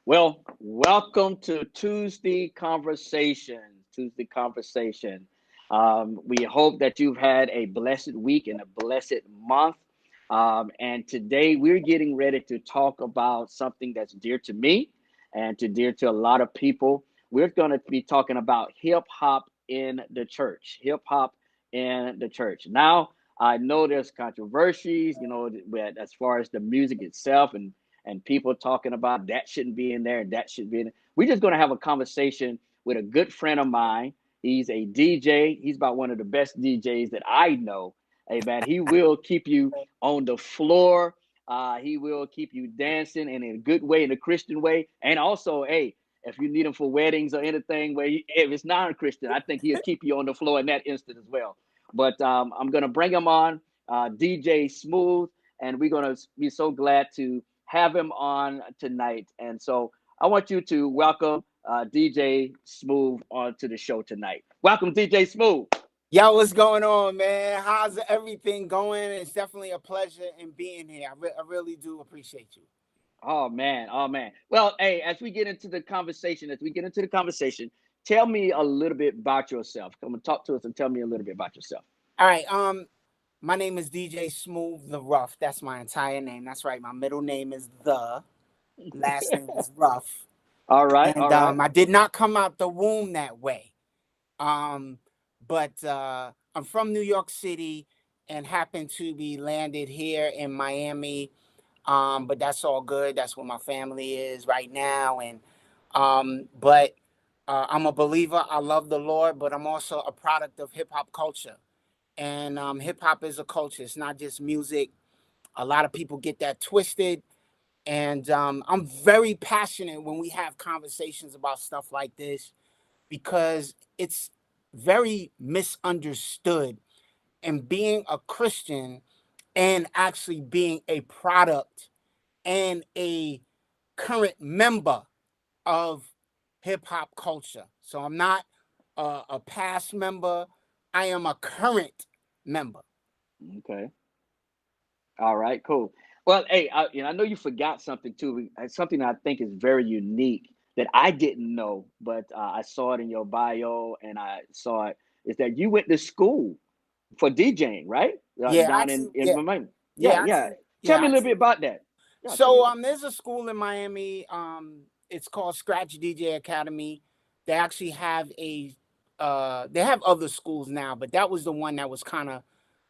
Well, welcome to Tuesday Conversation. Tuesday Conversation. We hope that you've had a blessed week and a blessed month. And today we're getting ready to talk about something that's dear to me and to dear to a lot of people. We're going to be talking about hip hop in the church. Hip hop in the church. Now, I know there's controversies, as far as the music itself and people talking about that shouldn't be in there and that should be in there. We're just going to have a conversation with a good friend of mine. He's a DJ. He's about one of the best DJs that I know. Hey, man, he will keep you on the floor. He will keep you dancing and in a good way, in a Christian way. And also, hey, if you need him for weddings or anything, if it's non-Christian, I think he'll keep you on the floor in that instant as well. But I'm going to bring him on, DJ Smoove, and we're going to be so glad to have him on tonight. And so I want you to welcome DJ Smoove onto the show tonight. Welcome, DJ Smoove. Yo, what's going on, man? How's everything going? It's definitely a pleasure in being here. I really do appreciate you. Oh man, oh man. Well, hey, as we get into the conversation, tell me a little bit about yourself. Come and talk to us and tell me a little bit about yourself. All right. My name is DJ Smoove the Rough. That's my entire name. That's right. My middle name is the. Last name is Rough. All right, And all right. I did not come out the womb that way. But I'm from New York City and happen to be landed here in Miami. But that's all good. That's where my family is right now. And but I'm a believer. I love the Lord, but I'm also a product of hip hop culture. And hip hop is a culture. It's not just music. A lot of people get that twisted. And I'm very passionate when we have conversations about stuff like this because it's very misunderstood. And being a Christian and actually being a product and a current member of hip hop culture. So I'm not a past member. I am a current member. Okay. All right, cool. Well, hey, I know you forgot something too. Something I think is very unique that I didn't know, but I saw it in your bio and I saw it is that you went to school for DJing, right? Yeah, Down actually, in yeah, Miami. Yeah, yeah, yeah. actually, Tell yeah, me a little actually. bit about that. Yeah, tell me a So little. there's a school in Miami. It's called Scratch DJ Academy. They actually have they have other schools now, but that was the one that was kind of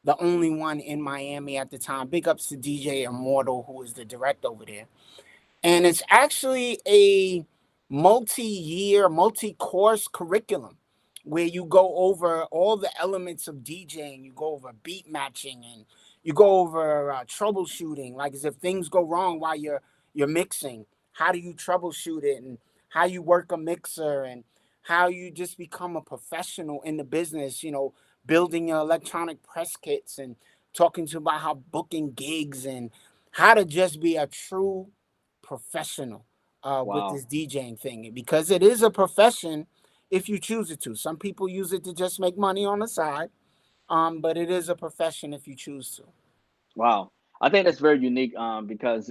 the only one in Miami at the time. Big ups to DJ Immortal, who is the director over there. And it's actually a multi-year, multi-course curriculum where you go over all the elements of DJing. You go over beat matching and you go over troubleshooting, like as if things go wrong while you're mixing. How do you troubleshoot it and how you work a mixer and how you just become a professional in the business, building your electronic press kits and talking to about how booking gigs and how to just be a true professional with Wow. this DJing thing because it is a profession if you choose it to. Some people use it to just make money on the side, but it is a profession if you choose to. Wow. I think that's very unique because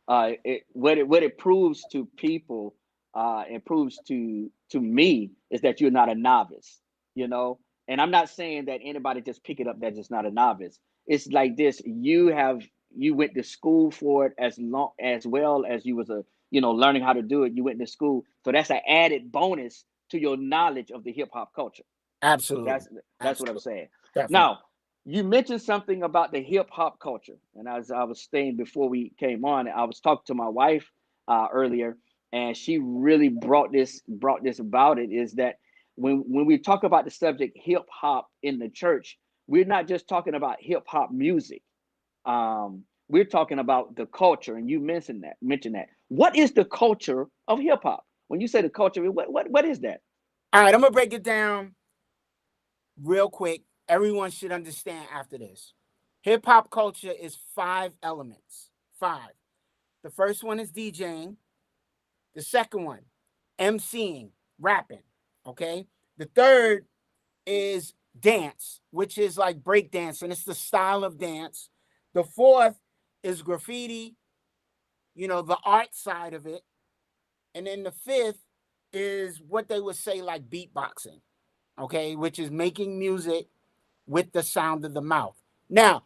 what it proves to people, it proves to me is that you're not a novice, you know. And I'm not saying that anybody just pick it up that's just not a novice. It's like this: you went to school for it as well as you was learning how to do it. You went to school, so that's an added bonus to your knowledge of the hip hop culture. Absolutely. That's what I'm Absolutely. saying. Definitely. Now, you mentioned something about the hip hop culture, and as I was saying before we came on, I was talking to my wife earlier, and she really brought this about it. Is that when we talk about the subject hip hop in the church, we're not just talking about hip hop music. We're talking about the culture, and you mentioned that. What is the culture of hip hop? When you say the culture, what is that? All right, I'm gonna break it down real quick. Everyone should understand after this. Hip hop culture is 5 elements. Five. The first one is DJing. The second one, MCing, rapping. Okay. The third is dance, which is like break dance, and it's the style of dance. The fourth is graffiti, the art side of it. And then the fifth is what they would say like beatboxing, okay, which is making music with the sound of the mouth. Now,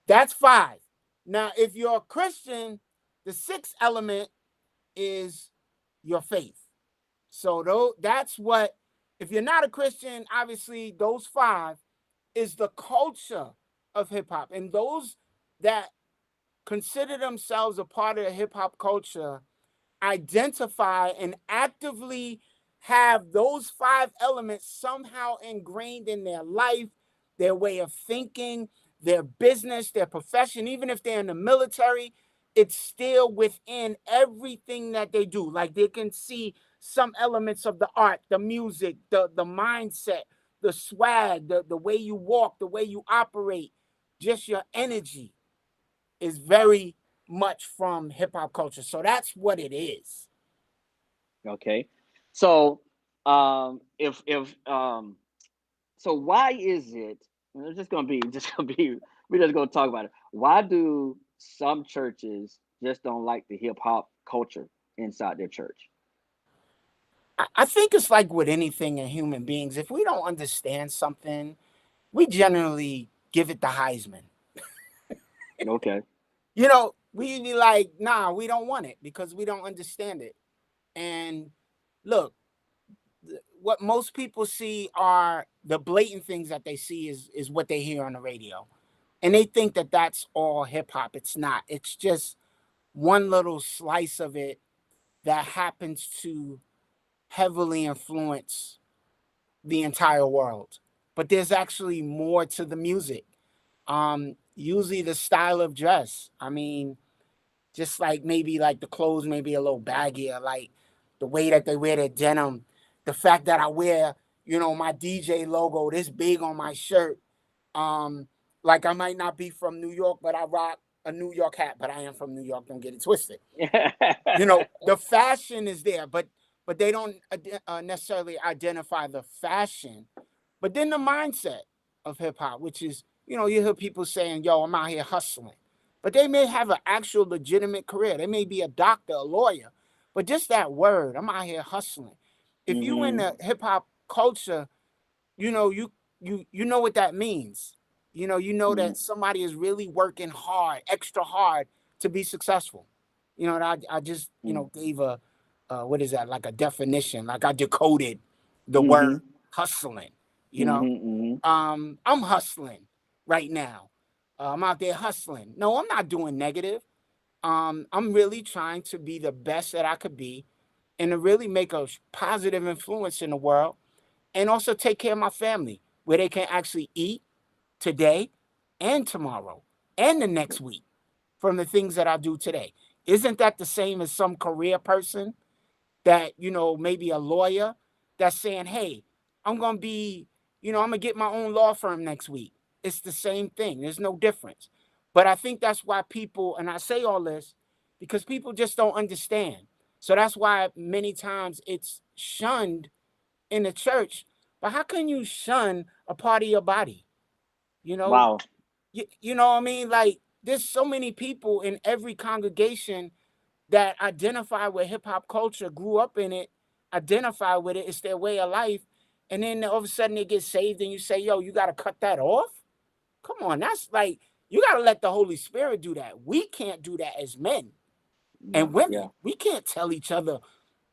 that's five. Now, if you're a Christian, the sixth element is your faith. So that's what, if you're not a Christian, obviously those five is the culture of hip hop. And those that consider themselves a part of the hip hop culture identify and actively have those five elements somehow ingrained in their life, their way of thinking, their business, their profession. Even if they're in the military, it's still within everything that they do. Like they can see some elements of the art, the music, the mindset, the swag, the way you walk, the way you operate, just your energy is very much from hip hop culture. So that's what it is. Okay. So if so why is it, and it's just gonna be we're just gonna talk about it. Why do some churches just don't like the hip hop culture inside their church? I think it's like with anything in human beings. If we don't understand something, we generally give it the Heisman. Okay. We be like, nah, we don't want it because we don't understand it. And look, what most people see are the blatant things that they see is what they hear on the radio. And they think that that's all hip hop. It's not. It's just one little slice of it that happens to heavily influence the entire world. But there's actually more to the music. Usually the style of dress. I mean, just like maybe like the clothes maybe a little baggier, like the way that they wear their denim, the fact that I wear, my DJ logo this big on my shirt. Um, like I might not be from New York, but I rock a New York hat, but I am from New York. Don't get it twisted. The fashion is there, but they don't necessarily identify the fashion, but then the mindset of hip hop, which is, you hear people saying, "Yo, I'm out here hustling," but they may have an actual legitimate career. They may be a doctor, a lawyer, but just that word, "I'm out here hustling." If you in Hmm. the hip hop culture, you know what that means. You know Hmm. that somebody is really working hard, extra hard to be successful. And I just gave a what is that, like a definition, like I decoded the Hmm. word hustling. You know, Hmm. I'm hustling right now. I'm out there hustling. No, I'm not doing negative. I'm really trying to be the best that I could be and to really make a positive influence in the world and also take care of my family where they can actually eat today and tomorrow and the next week from the things that I do today. Isn't that the same as some career person that, maybe a lawyer that's saying, hey, I'm going to be, I'm going to get my own law firm next week. It's the same thing. There's no difference. But I think that's why people, and I say all this because people just don't understand. So that's why many times it's shunned in the church. But how can you shun a part of your body? You know, Wow. you know what I mean? Like, there's so many people in every congregation that identify with hip hop culture, grew up in it, identify with it. It's their way of life. And then all of a sudden they get saved and you say, yo, you got to cut that off? Come on. That's like, you got to let the Holy Spirit do that. We can't do that as men Yeah. and women. Yeah. We can't tell each other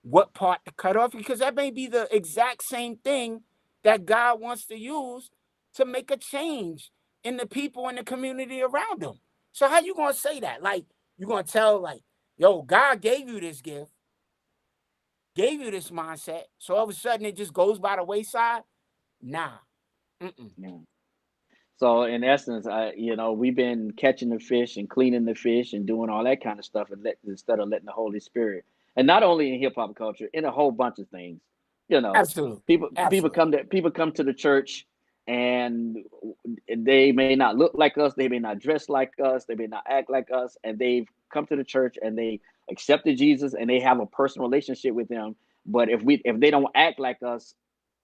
what part to cut off because that may be the exact same thing that God wants to use to make a change in the people in the community around him. So how you gonna say that? Like you gonna tell like, yo, God gave you this gift, gave you this mindset, so all of a sudden it just goes by the wayside? Nah. Mm-mm. Yeah. So in essence, we've been catching the fish and cleaning the fish and doing all that kind of stuff, and instead of letting the Holy Spirit, and not only in hip hop culture, in a whole bunch of things, you know, Absolutely. people Absolutely. come to the church, and they may not look like us, they may not dress like us, they may not act like us, and they've come to the church and they accepted Jesus and they have a personal relationship with Him. But if they don't act like us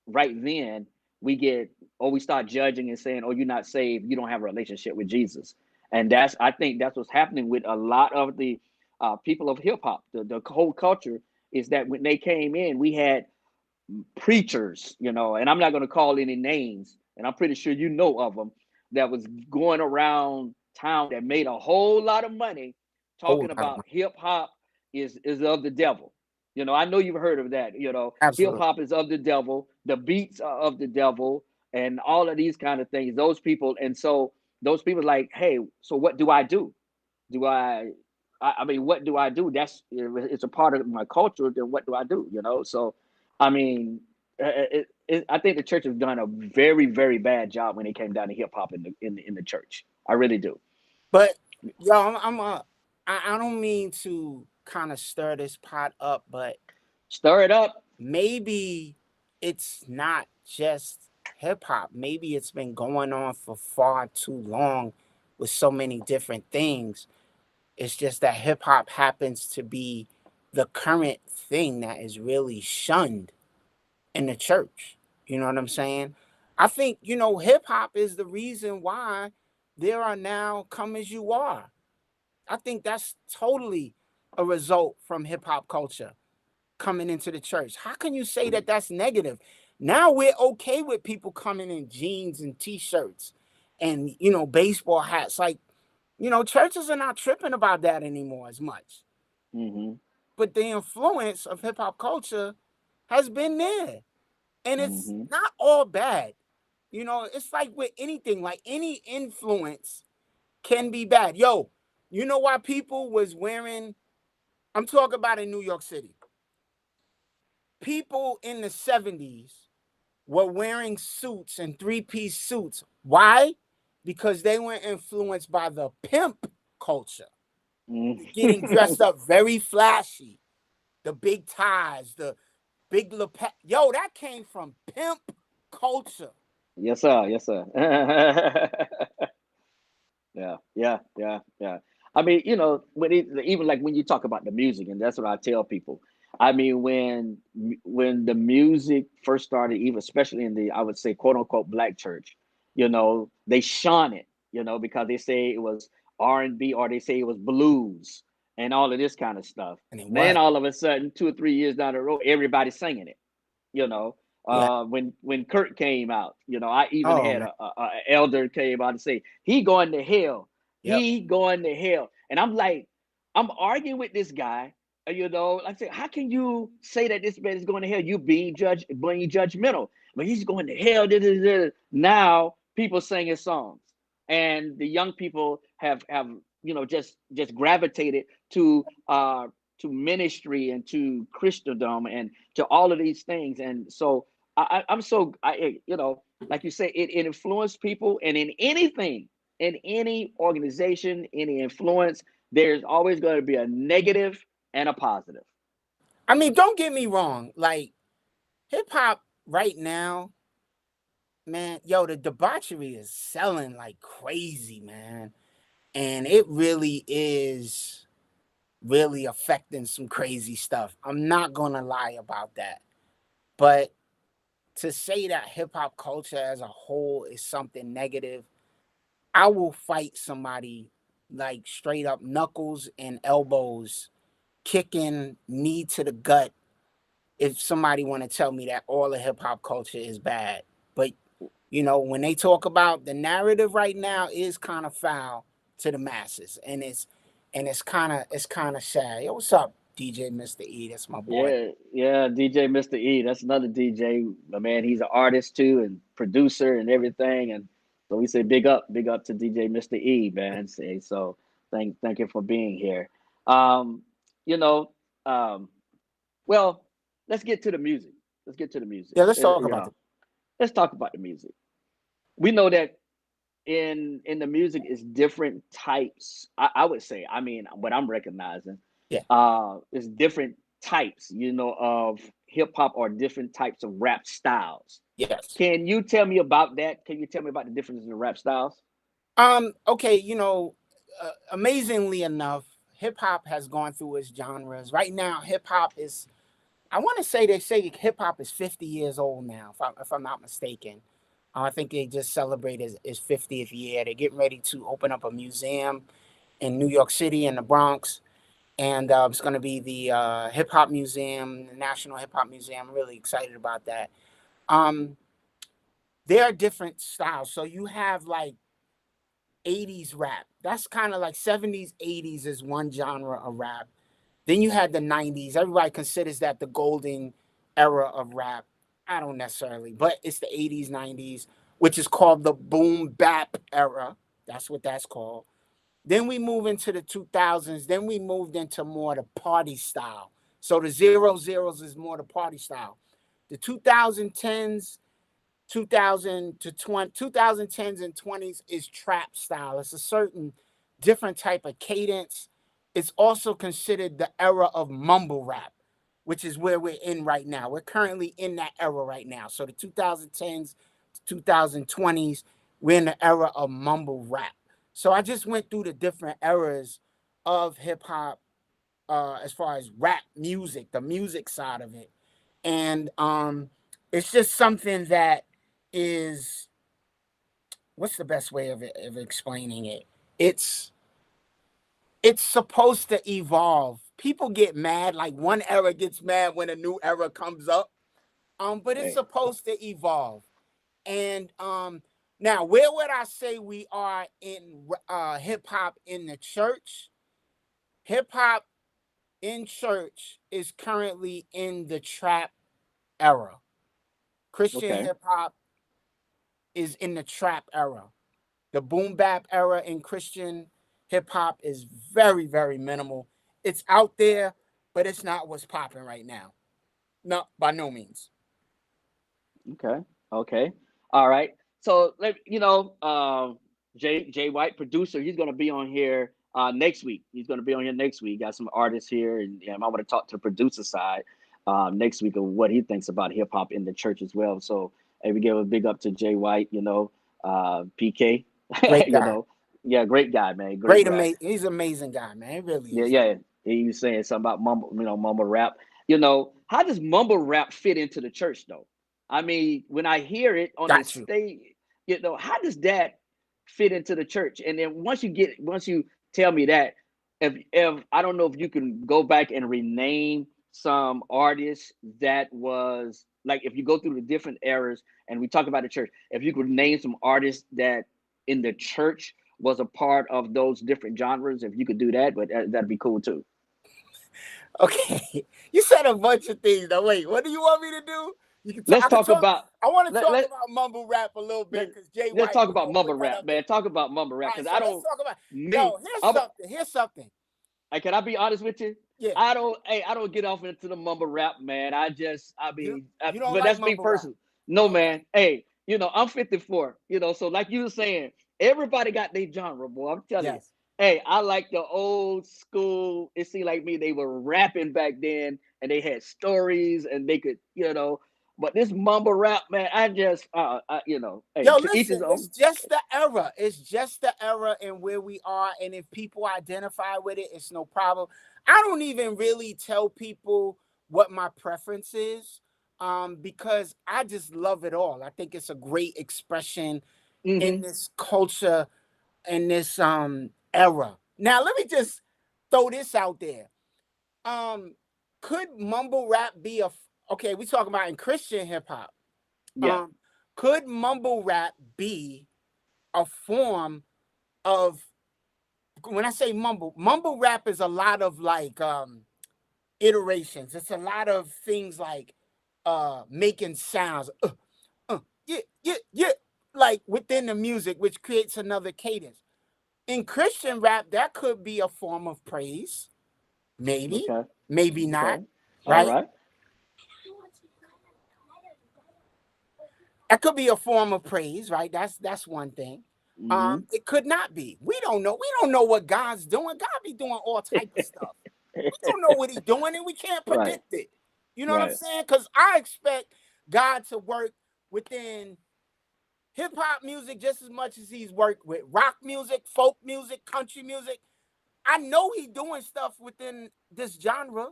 right then, we get, or we start judging and saying, oh, you're not saved, you don't have a relationship with Jesus. And I think that's what's happening with a lot of the people of hip hop, the whole culture. is that when they came in, we had preachers, and I'm not going to call any names, and I'm pretty sure you know of them, that was going around town that made a whole lot of money Whole talking lot of about money. hip hop is of the devil. I know you've heard of that. Hip Absolutely. hop is of the devil. The beats are of the devil, and all of these kind of things. Those people, and so those people like, hey, so what do I do? Do I mean, what do I do? It's a part of my culture. Then what do I do? So I mean, I think the church has done a very, very bad job when it came down to hip hop in the church. I really do. But yo, I don't mean to kind of stir this pot up, but Stir it up. maybe it's not just hip hop. Maybe it's been going on for far too long with so many different things. It's just that hip hop happens to be the current thing that is really shunned in the church. You know what I'm saying? I think, hip hop is the reason why there are now Come As You Are. I think that's totally a result from hip hop culture coming into the church. How can you say that that's negative? Now we're okay with people coming in jeans and t-shirts and, baseball hats. Like, churches are not tripping about that anymore as much. Mm-hmm. But the influence of hip hop culture has been there. And it's Mm-hmm. not all bad. It's like with anything, like any influence can be bad. Yo, you know why people was wearing, I'm talking about in New York City. People in the 70s were wearing suits and three-piece suits. Why? Because they were influenced by the pimp culture. Getting dressed up very flashy. The big ties, the big lapel. Yo, that came from pimp culture. Yes, sir. Yes, sir. Yeah, yeah, yeah, yeah. I mean, even like when you talk about the music, and that's what I tell people. I mean, when the music first started, even especially in the, I would say, quote unquote black church, they shun it, because they say it was R&B, or they say it was blues and all of this kind of stuff. And it Then was. all of a sudden, 2 or 3 years down the road, everybody's singing it. you know Yeah. when Kurt came out, I even Oh, had man. a elder came out and say he going to hell, Yep. he going to hell. And I'm like, I'm arguing with this guy, like I say, how can you say that this man is going to hell? You being judgmental, but he's going to hell. Now people singing songs, and the young people have just gravitated to ministry and to Christendom and to all of these things. And so I'm so like you say, it influenced people, and in anything, in any organization, any influence, there's always going to be a negative and a positive. I mean, don't get me wrong. Like, hip hop right now, man, yo, the debauchery is selling like crazy, man. And it really is really affecting some crazy stuff. I'm not going to lie about that. But to say that hip hop culture as a whole is something negative, I will fight somebody like straight up knuckles and elbows, kicking knee to the gut, if somebody want to tell me that all of hip hop culture is bad. But when they talk about the narrative right now is kind of foul to the masses, and it's kind of sad. Yo, what's up, DJ Mr. E? That's my boy. Yeah, yeah, DJ Mr. E. That's another DJ. Man, he's an artist too, and producer and everything. And so we say big up to DJ Mr. E, man. Say so. Thank you for being here. Um, you know, um, well, let's get to the music. Let's get to the music. Yeah, let's talk about it. Let's talk about the music. We know that in the music is different types. I would say, I mean, what I'm recognizing Yeah. is different types, of hip hop, or different types of rap styles. Yes. Can you tell me about that? Can you tell me about the differences in rap styles? Okay. Amazingly enough, hip hop has gone through its genres. Right now, hip hop is. I want to say they say hip hop is 50 years old now, if I'm not mistaken. I think they just celebrated his 50th year. They're getting ready to open up a museum in New York City in the Bronx. and it's going to be the Hip Hop Museum, the National Hip Hop Museum. I'm really excited about that. Um, there are different styles. So you have like 80s rap. That's kind of like 70s, 80s is one genre of rap. Then you had the 90s. Everybody considers that the golden era of rap. I don't necessarily, but it's the 80s, 90s, which is called the boom bap era. That's what that's called. Then we move into the 2000s. Then we moved into more the party style. So the 00s is more the party style. The 2010s 2000 to 20, 2010s and 20s is trap style. It's a certain different type of cadence. It's also considered the era of mumble rap, which is where we're in right now. We're currently in that era right now. So the 2010s to 2020s, we're in the era of mumble rap. So I just went through the different eras of hip hop as far as rap music, the music side of it. And it's just something that is, what's the best way of explaining it? It's supposed to evolve. People get mad, like one era gets mad when a new era comes up. But it's Right. supposed to evolve. And now where would I say we are in hip hop in the church? Hip hop in church is currently in the trap era. Christian Okay. hip hop is in the trap era. The boom bap era in Christian hip hop is very, very minimal. It's out there, but it's not what's popping right now. No, by no means. Okay. Okay. All right. So Jay White, producer, he's gonna be on here next week. He's gonna be on here next week. Got some artists here, and I want to talk to the producer side next week of what he thinks about hip hop in the church as well. So hey, we give a big up to Jay White. PK. Great you guy. know, yeah, great guy, man, great Great, guy. amazing. He's an amazing guy, man. He really Yeah, is. yeah. He was saying something about mumble rap. How does mumble rap fit into the church though? I mean, when I hear it on the Got you. stage, how does that fit into the church? And then once you tell me that, if I don't know if you can go back and rename some artists that was like, if you go through the different eras and we talk about the church, if you could name some artists that in the church was a part of those different genres, if you could do that, but that'd be cool too. Okay. You said a bunch of things. Now, wait, what do you want me to do? You can talk. Let's I can talk talk. about I want to let, talk let, about mumble rap a little let, bit because Jay let's White talk was about gonna mumble put that rap, up there. man. Talk about mumble All rap right, because so I let's don't talk about. me Yo, here's I'm something. Here's something. can I be honest with you? Yeah, I don't get off into the mumble rap, man. you don't But like that's me mumble rap. personally. No, Okay. man. Hey, I'm 54. So like you were saying, everybody got their genre, boy. I'm telling you. Yes. Hey, I like the old school. It seemed like me, they were rapping back then, and they had stories, and they could, But this mumble rap, man, I just, hey, Yo, to each his listen, it's own. just the era. It's just the era and where we are. And if people identify with it, it's no problem. I don't even really tell people what my preference is because I just love it all. I think it's a great expression in Hmm. this culture, in this era. Now, let me just throw this out there. Um, could mumble rap be okay, we talking about in Christian hip hop. Yeah. Um, could mumble rap be a form of, when I say mumble rap is a lot of like iterations. It's a lot of things like making sounds. Yeah, yeah, yeah, like within the music, which creates another cadence. In Christian rap, that could be a form of praise. Maybe, Okay. maybe not, Okay. All right? right. That could be a form of praise, right? That's one thing. Hmm. It could not be. We don't know. We don't know what God's doing. God be doing all type of stuff. We don't know what he's doing, and we can't Right. predict it. You know what I'm Right. saying? Because I expect God to work within hip hop music just as much as he's worked with rock music, folk music, country music. I know he's doing stuff within this genre.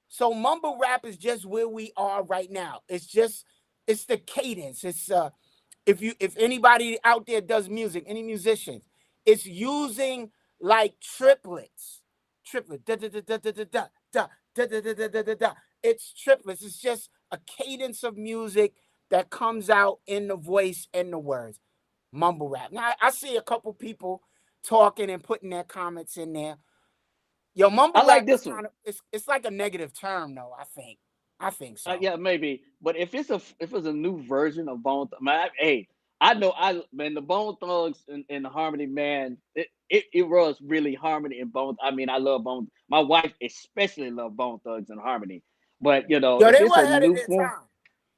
So mumble rap is just where we are right now. It's the cadence. It's if anybody out there does music, any musicians, it's using like triplets. triplet. Da, da, da, da, da, da, da, da, da, da, da, da, da, da, da. It's triplets. It's just a cadence of music that comes out in the voice and the words. Mumble rap. Now I see a couple people talking and putting their comments in there. Yo, I mumble like rap is this one. kind of it's like a negative term though. I think so. Yeah, maybe. But if it's a new version of man, hey, I know man, the Bone Thugs and the Harmony, man, it was really Harmony and Bone. I mean, I love Bone. My wife especially love Bone Thugs and Harmony. But Yo, if they it's were a ahead of new their form, time.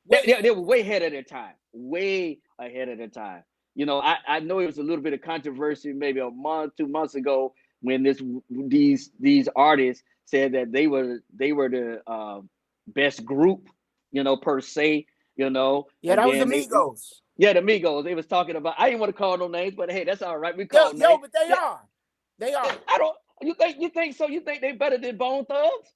Way they ahead were of their way time. ahead of their time. Way ahead of their time. I know it was a little bit of controversy maybe a month, 2 months ago when these artists said that they were the best group, per se, Yeah, and that was the then Migos. yeah, the Migos. They was talking about. I didn't want to call no names, but hey, that's all right. We Yo, call yo, names. but they Yeah, are. They are. I don't. You think so? You think they better than Bone Thugs?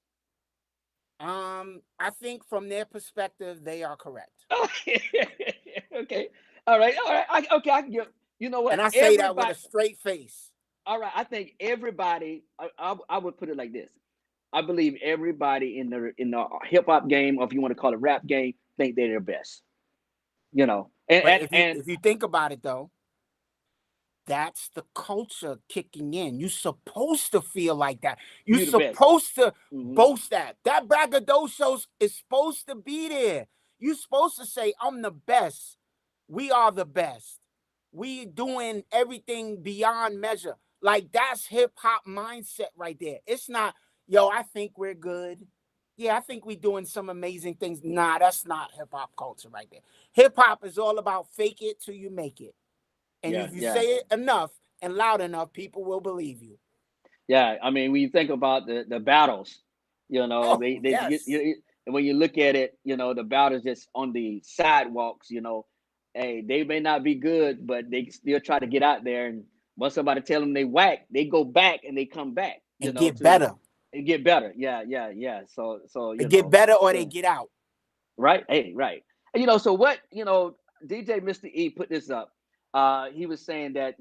I think from their perspective, they are correct. Okay. Okay. All right. All right. Okay. I can get. You know And what? I say that with Everybody. a straight face. All right. I think everybody. I would put it like this. I believe everybody in the hip hop game, or if you want to call it rap game, think they're their best. You know. And But and, and if you think about it though, that's the culture kicking in. You're supposed to feel like that. You're you the best. supposed to Hmm. boast that. That braggadocios is supposed to be there. You're supposed to say, I'm the best. We are the best. We doing everything beyond measure. Like that's hip hop mindset right there. It's not, yo, I think we're good. Yeah, I think we're doing some amazing things. Nah, that's not hip hop culture right there. Hip hop is all about fake it till you make it. And Yeah. if you Yeah. say it enough and loud enough, people will believe you. Yeah, I mean, when you think about the battles, Oh, they yes. and when you look at it, the battles just on the sidewalks, hey, they may not be good, but they still try to get out there. And once somebody tell them they whack, they go back and they come back, And get to better. and get better. Yeah, yeah, yeah. So They get better or they get out. right, hey, right. And, so what, DJ Mr. E put this up. He was saying that,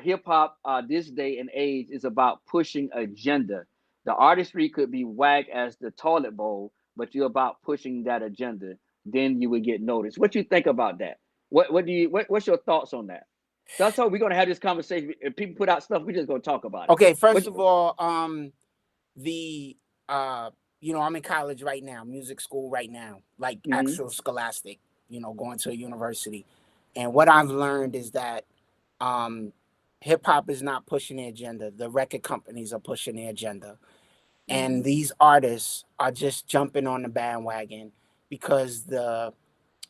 hip hop this day and age is about pushing agenda. The artistry could be whack as the toilet bowl, but you're about pushing that agenda. Then you would get noticed. What you think about that? What's your thoughts on that? That's how we're gonna have this conversation. If people put out stuff, we're just gonna talk about it. Okay, What first of all, the I'm in college right now, music school right now, like mm-hmm, actual scholastic, going to a university. And what I've learned is that um hip hop is not pushing the agenda. The record companies are pushing the agenda. mm-hmm. And these artists are just jumping on the bandwagon because the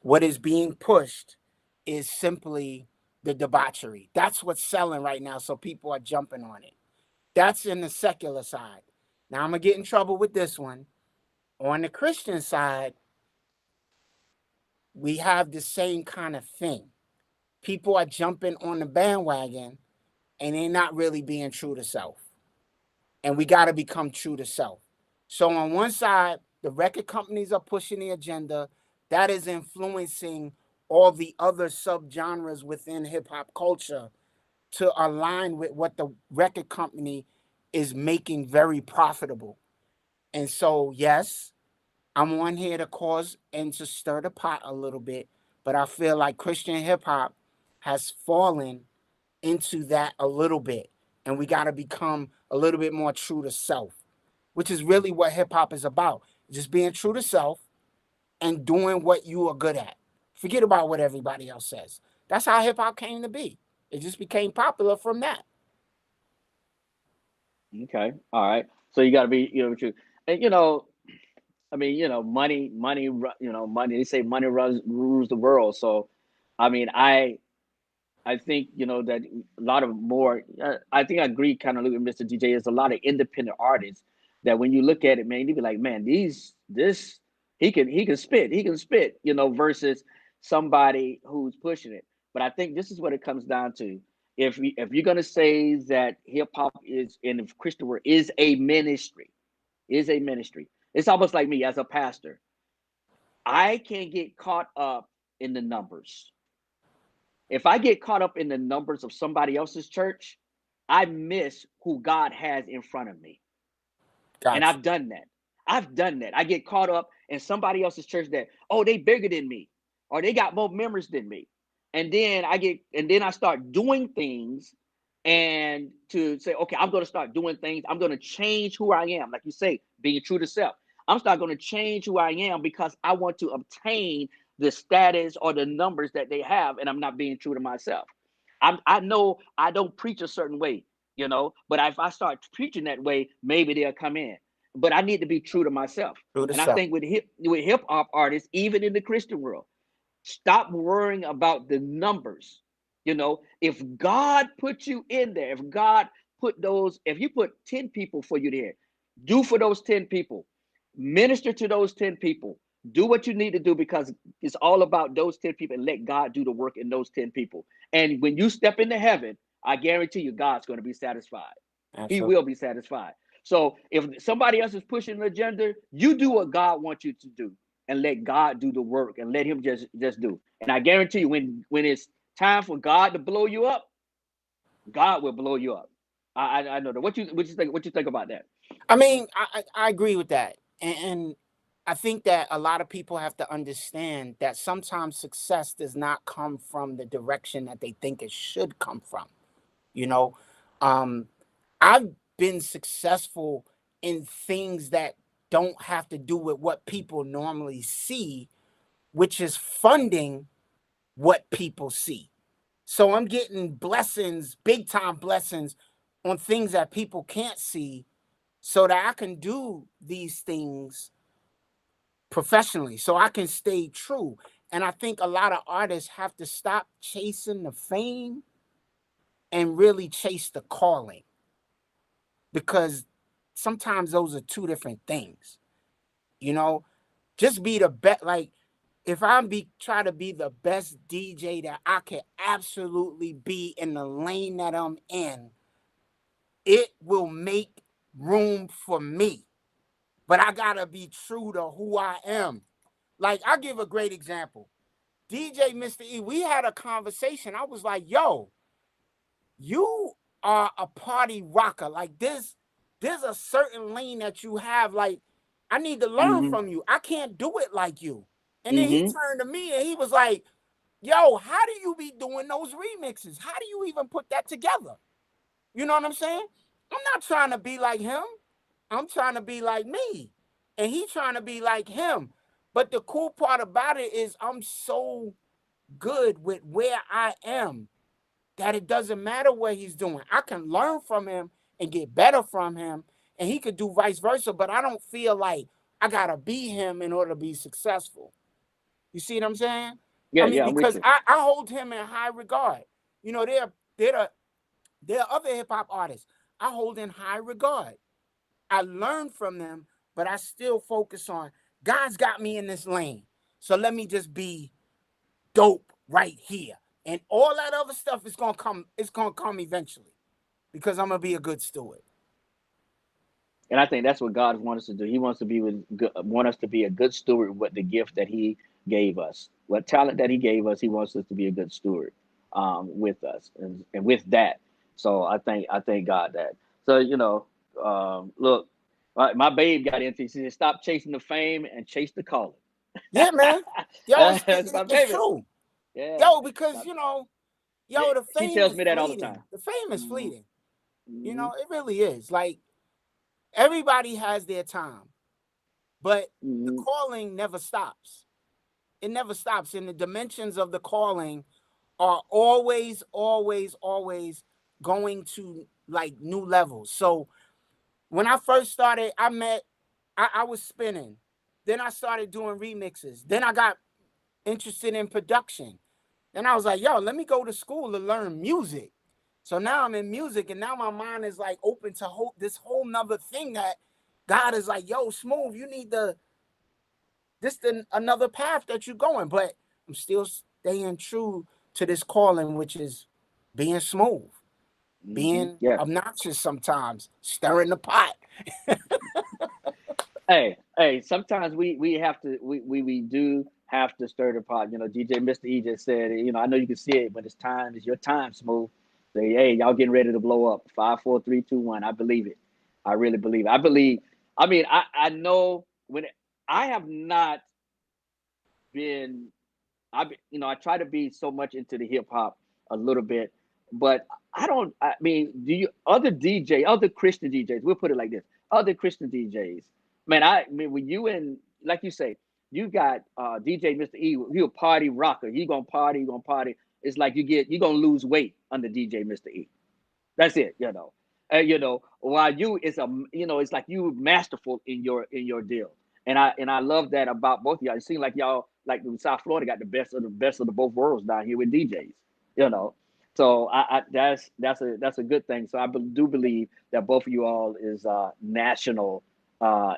what is being pushed is simply the debauchery. That's what's selling right now, so people are jumping on it. That's in the secular side. Now I'm gonna get in trouble with this one. On the Christian side, we have the same kind of thing. People are jumping on the bandwagon and they're not really being true to self. And we got to become true to self. So on one side, the record companies are pushing the agenda that is influencing all the other subgenres within hip hop culture to align with what the record company is making very profitable. And so, yes, I'm on here to cause and to stir the pot a little bit, but I feel like Christian hip hop has fallen into that a little bit. And we got to become a little bit more true to self, which is really what hip hop is about. Just being true to self and doing what you are good at. Forget about what everybody else says. That's how hip hop came to be. It just became popular from that. Okay, all right. So you got to be, true. And I mean, money. They say money rules the world. So, I mean, I think that a lot of more. I think I agree kind of with Mr. DJ. There's a lot of independent artists that when you look at it, man, you be like, man, this he can spit, versus somebody who's pushing it. But I think this is what it comes down to. If you're gonna say that hip hop is and if Christian word is a ministry, it's almost like me as a pastor. I can't get caught up in the numbers. If I get caught up in the numbers of somebody else's church, I miss who God has in front of me. And Gotcha. I've done that. I've done that. I get caught up in somebody else's church that, oh, they bigger than me, or they got more members than me. And then I start doing things and to say, okay, I'm going to start doing things. I'm going to change who I am. Like you say, being true to self. I'm start going to change who I am because I want to obtain the status or the numbers that they have, and I'm not being true to myself. I know I don't preach a certain way, but if I start preaching that way, maybe they'll come in. But I need to be true to myself. True to And I self. think with hip hop artists, even in the Christian world, stop worrying about the numbers. If God put you in there, if you put 10 people for you there, do for those 10 people, minister to those 10 people, do what you need to do because it's all about those 10 people and let God do the work in those 10 people. And when you step into heaven, I guarantee you, God's going to be satisfied. He Absolutely. will be satisfied. So if somebody else is pushing an agenda, you do what God wants you to do and let God do the work and let him just do. And I guarantee you, when it's time for God to blow you up, God will blow you up. I know that. What you think about that? I mean, I agree with that. And I think that a lot of people have to understand that sometimes success does not come from the direction that they think it should come from. You know, um, I've been successful in things that don't have to do with what people normally see, which is funding what people see. So I'm getting blessings, big time blessings on things that people can't see so that I can do these things professionally, so I can stay true. And I think a lot of artists have to stop chasing the fame and really chase the calling, because sometimes those are two different things. You know, just be the best. Like, if I try to be the best DJ that I can absolutely be in the lane that I'm in, it will make room for me. But I gotta be true to who I am. Like, I'll give a great example. DJ Mr. E, we had a conversation. I was like, yo, you are a party rocker. Like, there's a certain lane that you have. Like, I need to learn Mm-hmm. from you. I can't do it like you. And then he Mm-hmm. turned to me and he was like, yo, how do you be doing those remixes? How do you even put that together? You know what I'm saying? I'm not trying to be like him. I'm trying to be like me. And he trying to be like him. But the cool part about it is I'm so good with where I am that it doesn't matter what he's doing. I can learn from him and get better from him, and he could do vice versa, but I don't feel like I gotta be him in order to be successful. You see what I'm saying? I Yeah, mean, yeah, I'm with because you. I hold him in high regard. You know, there are other hip hop artists I hold in high regard. I learn from them, but I still focus on God's got me in this lane. So let me just be dope right here. And all that other stuff is gonna come, it's gonna come eventually. Because I'm gonna be a good steward. And I think that's what God wants us to do. He wants to want us to be a good steward with the gift that He gave us, what talent that He gave us. He wants us to be a good steward with us, and with that. So I thank God that. So look, my babe got into. She said, "Stop chasing the fame and chase the calling." Yeah, man. Yo, That's my it's baby. true. Yeah, Yo, because my, yo, the she fame tells is me that all the fleeting. time. The fame is Hmm. fleeting. Hmm. It really is. Like, everybody has their time, but the Hmm. calling never stops. It never stops. And the dimensions of the calling are always, always, always going to like new levels. So when I first started, I was spinning. Then I started doing remixes. Then I got interested in production. Then I was like, yo, let me go to school to learn music. So now I'm in music, and now my mind is like open to this whole nother thing that God is like, yo, Smoove, you need another path that you're going. But I'm still staying true to this calling, which is being smooth, Hmm. being Yeah. obnoxious sometimes, stirring the pot. Hey, sometimes we have to we do have to stir the pot. DJ Mr. E just said, I know you can see it when it's your time, Smooth. Say, hey, y'all getting ready to blow up. 5, 4, 3, 2, 1. I believe it. I really believe it. I mean, I know when I have not been, I try to be so much into the hip hop a little bit, but I don't. I mean, do you other Christian DJs? We'll put it like this: other Christian DJs. Man, I mean, when you and like you say, you got DJ Mr. E. He a party rocker. He gonna party. He gonna party. It's like you gonna lose weight under DJ Mr. E. That's it, while you it's it's like you masterful in your deal. And I love that about both of y'all. It seems like y'all like South Florida got the best of the both worlds down here with DJs, you know. So that's a good thing. So do believe that both of you all is national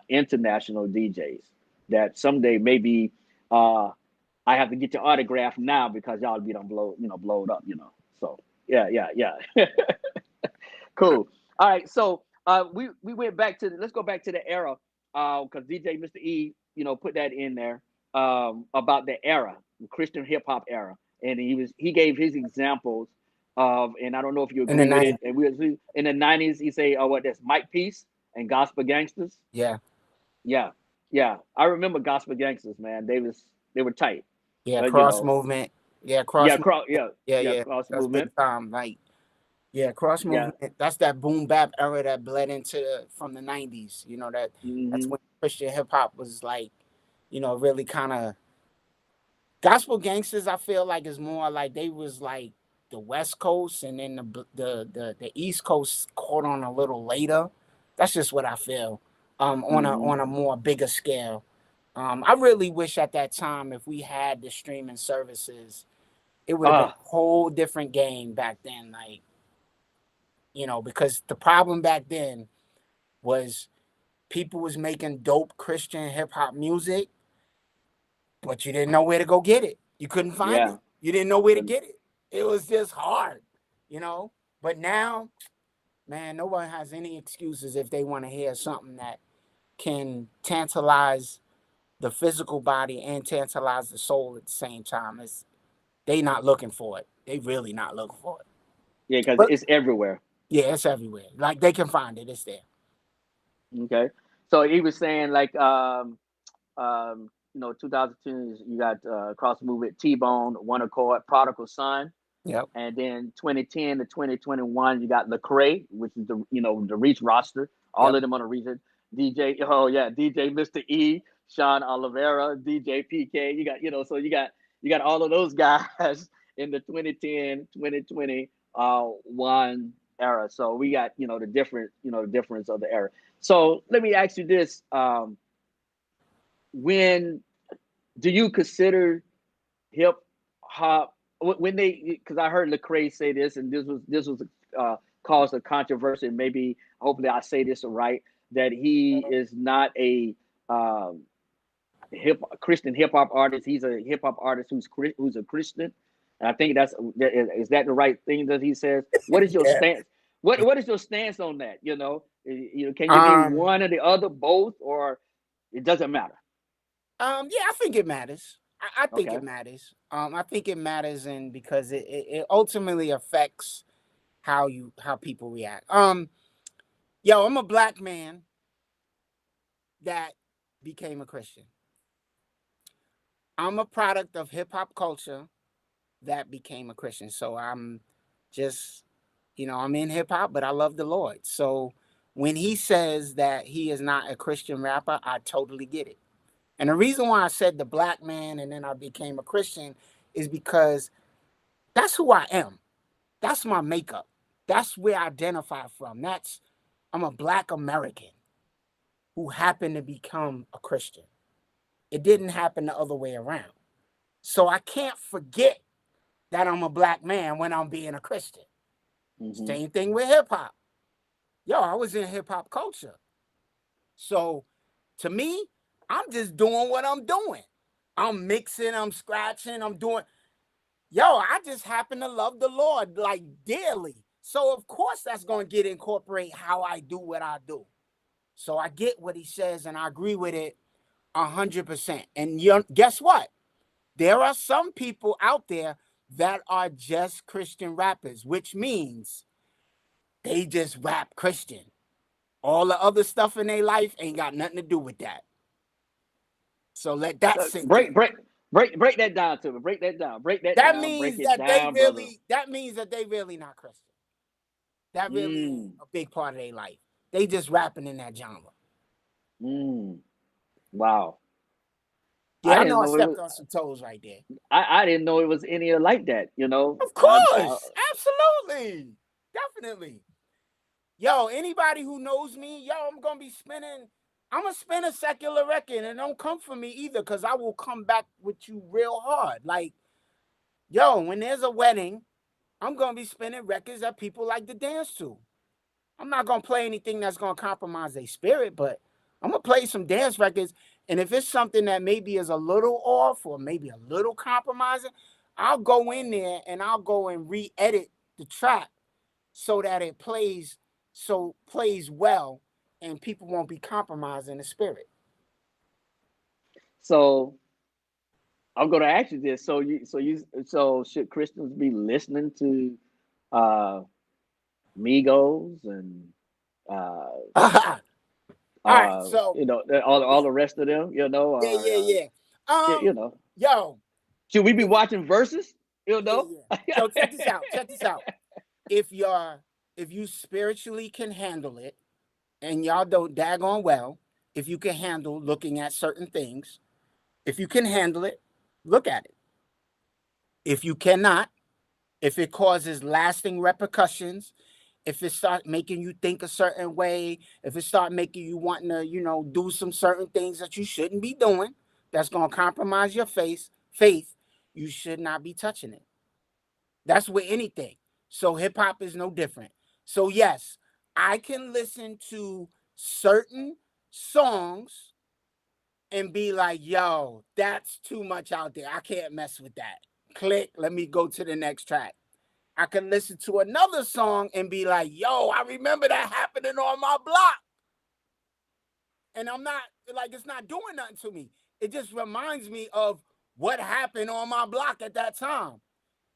international DJs that someday maybe I have to get your autograph now because y'all be done blowed up, So yeah. Cool. All right. So we went back to let's go back to the era because DJ Mr. E put that in there about the era, the Christian hip hop era, and he gave his examples of, and I don't know if you In the agree with 90s. it. And in the '90s he say, oh, what that's Mike Peace and Gospel Gangsters. Yeah. Yeah, yeah. I remember Gospel Gangsters, man. They were tight. Yeah. But Cross movement. Yeah. Cross movement. Yeah. cross That's movement. big time. Like, yeah, cross Yeah. movement. That's that boom bap era that bled into from the 90s. That's Hmm. when Christian hip hop was like, really kind of gospel gangsters. I feel like is more like they was like the West Coast, and then the East Coast caught on a little later. That's just what I feel. Hmm. On a more bigger scale. I really wish at that time if we had the streaming services, it would have been Ah, a whole different game back then. Like, because the problem back then was people was making dope Christian hip hop music, but you didn't know where to go get it. You couldn't find yeah. it. You didn't know where to get it. It was just hard, you know. But now, man, no one has any excuses if they want to hear something that can tantalize the physical body and tantalize the soul at the same time. They not looking for it. They really not looking for it. Yeah, because But it's everywhere. yeah, it's everywhere. Like they can find it. It's there. Okay. So he was saying like 2010 you got cross movement T Bone, One Accord, Prodigal Son, Yep. and then 2010 to 2021 you got Lecrae, which is the Reach roster. All Yep. of them on the Reach. DJ, oh yeah, DJ Mr. E, Sean Oliveira, DJ PK. So you got all of those guys in the 2010 2020 one era. So we got the difference of the era. So let me ask you this: when do you consider hip hop when they? Because I heard Lecrae say this, and this was caused a controversy. And maybe hopefully I say this right, that he is not a um, hip Christian hip hop artist. He's a hip hop artist who's a Christian. And I think is that the right thing that he says? What is your Yeah. stance? What is your stance on that? Can you be Um. one or the other, both, or it doesn't matter? Yeah, I think it matters. I think Okay. it matters. I think it matters, and because it ultimately affects how people react. Yo, I'm a black man that became a Christian. I'm a product of hip hop culture that became a Christian. So I'm just, I'm in hip hop, but I love the Lord. So when he says that he is not a Christian rapper, I totally get it. And the reason why I said the black man and then I became a Christian is because that's who I am. That's my makeup. That's where I identify from. I'm a black American who happened to become a Christian. It didn't happen the other way around. So I can't forget that I'm a black man when I'm being a Christian. Hmm. Same thing with hip hop. Yo, I was in hip hop culture. So to me, I'm just doing what I'm doing. I'm mixing, I'm scratching, I'm doing. Yo, I just happen to love the Lord like dearly. So of course that's going to get incorporate how I do what I do. So I get what he says and I agree with it 100%. And guess what? There are some people out there that are just Christian rappers, which means they just rap Christian. All the other stuff in their life ain't got nothing to do with that. So let that sink in. Break that down to me. Break that down. Break that That down. Break means it that they down, brother. really not Christian. That really Mm. ain't a big part of their life. They just rapping in that genre. Mm. Wow. I Yeah, I didn't know I know it was. stepped on some toes right there. I didn't know it was any like that. You know. Of course. Absolutely. Definitely. Yo, anybody who knows me, yo, I'm going to spin a secular record, and don't come for me either, because I will come back with you real hard. Like, yo, when there's a wedding, I'm going to be spinning records that people like to dance to. I'm not going to play anything that's going to compromise their spirit, but I'm going to play some dance records. And if it's something that maybe is a little off or maybe a little compromising, I'll go in there and I'll go and re-edit the track so that it plays well and people won't be compromising the spirit. So I'm going to ask you this. So should Christians be listening to uh Migos and uh All right, so you know, all the rest of them, you know, or yeah. you know, Yo, should we be if watching verses? You know, yeah. Yo, check this out. If you spiritually can handle it, and y'all don't daggone well, if you can handle looking at certain things, if you can handle it, look at it. If you cannot, if it causes lasting repercussions, if it start making you think a certain way, if it start making you wanting to, do some certain things that you shouldn't be doing, that's going to compromise your faith, you should not be touching it. That's with anything. So hip hop is no different. So yes, I can listen to certain songs and be like, yo, that's too much out there. I can't mess with that. Click, let me go to the next track. I can listen to another song and be like, yo, I remember that happening on my block. And I'm not, like, it's not doing nothing to me. It just reminds me of what happened on my block at that time.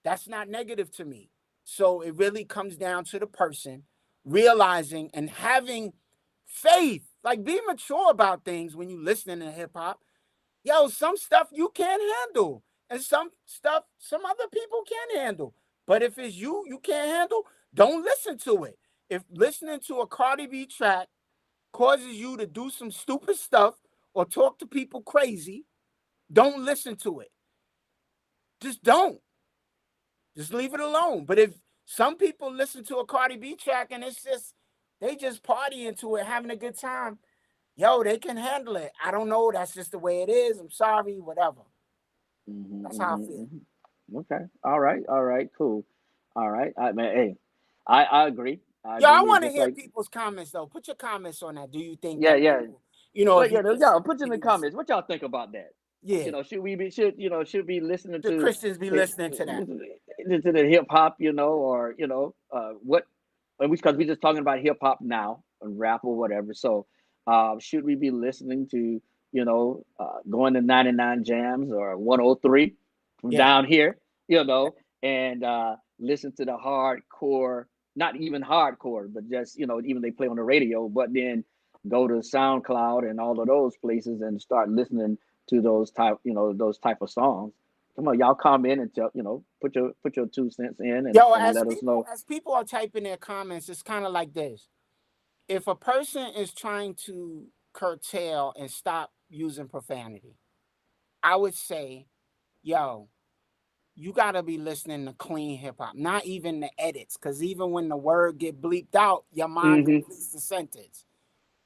That's not negative to me. So it really comes down to the person realizing and having faith. Like, be mature about things when you listening to hip hop. Yo, some stuff you can't handle, and some stuff some other people can handle. But if it's you can't handle, don't listen to it. If listening to a Cardi B track causes you to do some stupid stuff or talk to people crazy, don't listen to it. Just don't. Just leave it alone. But if some people listen to a Cardi B track and they just partying to it, having a good time, yo, they can handle it. I don't know. That's just the way it is. I'm sorry, whatever. That's how I feel. Okay. All right. Cool. All right. I mean, hey, I agree. I Yo, I agree. It's want to just hear like, people's comments though. Put your comments on that. Do you think yeah, that yeah. people, Well, if you yeah, listen, yeah. Put in the comments what y'all think about that. yeah, You know, should be listening the to Christians be eh, listening to that. to the hip hop, you know, or what? Because we just talking about hip hop now and rap or whatever. So, should we be listening to going to 99 Jams or 103 from Yeah. down here, and listen to the hardcore, not even hardcore, but just even they play on the radio, but then go to SoundCloud and all of those places and start listening to those type of songs. Come on, y'all comment and tell, put your 2 cents in Yo, and let us know. as people are typing their comments, it's kind of like this. If a person is trying to curtail and stop using profanity, I would say, yo, you gotta be listening to clean hip hop, not even the edits, because even when the word get bleeped out, your mind Hmm. completes the sentence.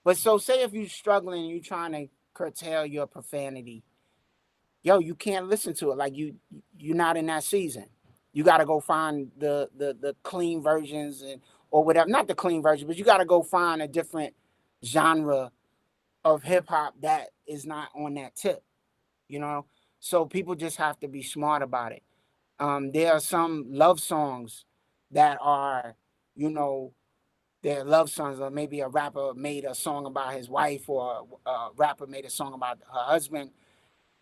But so say if you're struggling and you're trying to curtail your profanity, yo, you can't listen to it. Like you're not in that season. You gotta go find the clean versions or whatever. Not the clean version, but you gotta go find a different genre of hip hop that is not on that tip, you know? So people just have to be smart about it. There are some love songs that are, you know, they're love songs, or maybe a rapper made a song about his wife, or a rapper made a song about her husband.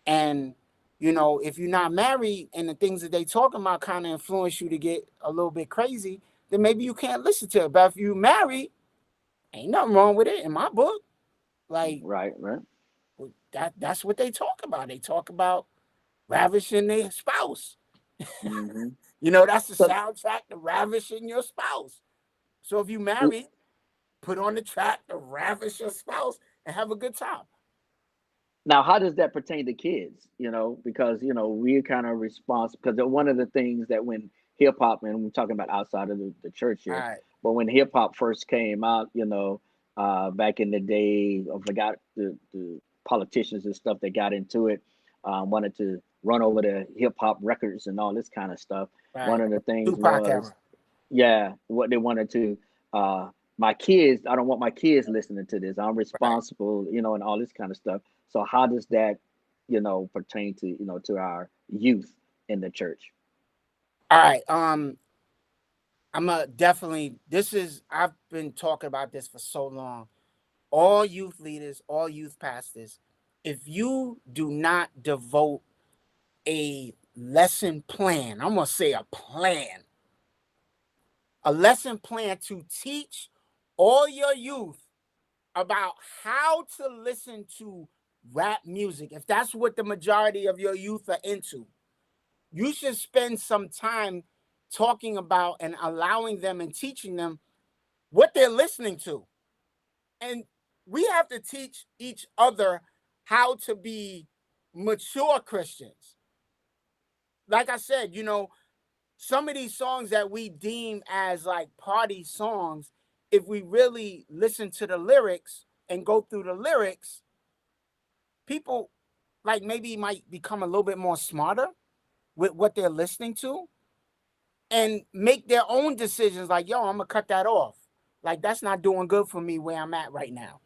And, if you're not married and the things that they talking about kind of influence you to get a little bit crazy, then maybe you can't listen to it. But if you married, Ain't nothing wrong with it in my book. Like Right, right. that's what they talk about. They talk about ravishing their spouse. Mm-hmm. You know, that's the So soundtrack to ravishing your spouse. So if you married, put on the track to ravish your spouse and have a good time. now, how does that pertain to kids? Because we're kind of responsible. Because one of the things that when hip hop, and we're talking about outside of the church All here, right. but when hip hop first came out, back in the day, I forgot the politicians and stuff that got into it, wanted to run over the hip hop records and all this kind of stuff. One Right. of the things Tupac was, era. yeah, what they wanted to. My kids, I don't want my kids listening to this. I'm Right. responsible, and all this kind of stuff. So how does that, pertain to, to our youth in the church? All right. I'm a definitely. This is. I've been talking about this for so long. All youth leaders, all youth pastors, if you do not devote a lesson plan, I'm gonna say a lesson plan to teach all your youth about how to listen to rap music. If that's what the majority of your youth are into, you should spend some time talking about and allowing them and teaching them what they're listening to. And we have to teach each other how to be mature Christians. Like I said, some of these songs that we deem as like party songs, if we really listen to the lyrics and go through the lyrics, people like maybe might become a little bit more smarter with what they're listening to and make their own decisions like, yo, I'm gonna cut that off. Like that's not doing good for me where I'm at right now.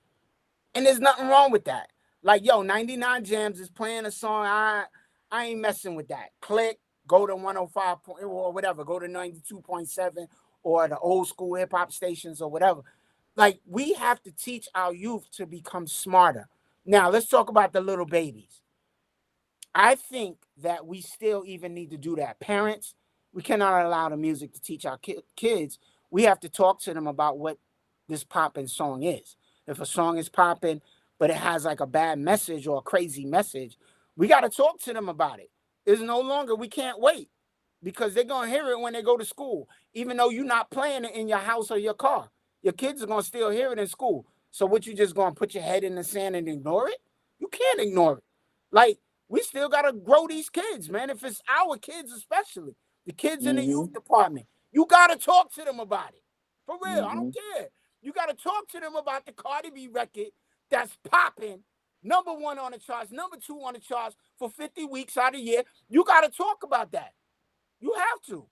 And there's nothing wrong with that. Like, yo, 99 Jams is playing a song. I ain't messing with that. Click, go to 105 point or whatever, go to 92.7 or the old school hip hop stations or whatever. Like, we have to teach our youth to become smarter. Now, let's talk about the little babies. I think that we still even need to do that. Parents, we cannot allow the music to teach our kids. We have to talk to them about what this popping song is. If a song is popping, but it has like a bad message or a crazy message, we got to talk to them about it. It's no longer, we can't wait because they're going to hear it when they go to school, even though you're not playing it in your house or your car. Your kids are going to still hear it in school. So what, you just going to put your head in the sand and ignore it? You can't ignore it. Like, we still got to grow these kids, man. If it's our kids, especially the kids in the Mm-hmm. youth department, you got to talk to them about it. For real, I Mm-hmm. don't care. You got to talk to them about the Cardi B record that's popping, number one on the charts, number two on the charts for 50 weeks out of the year. You got to talk about that. You have to.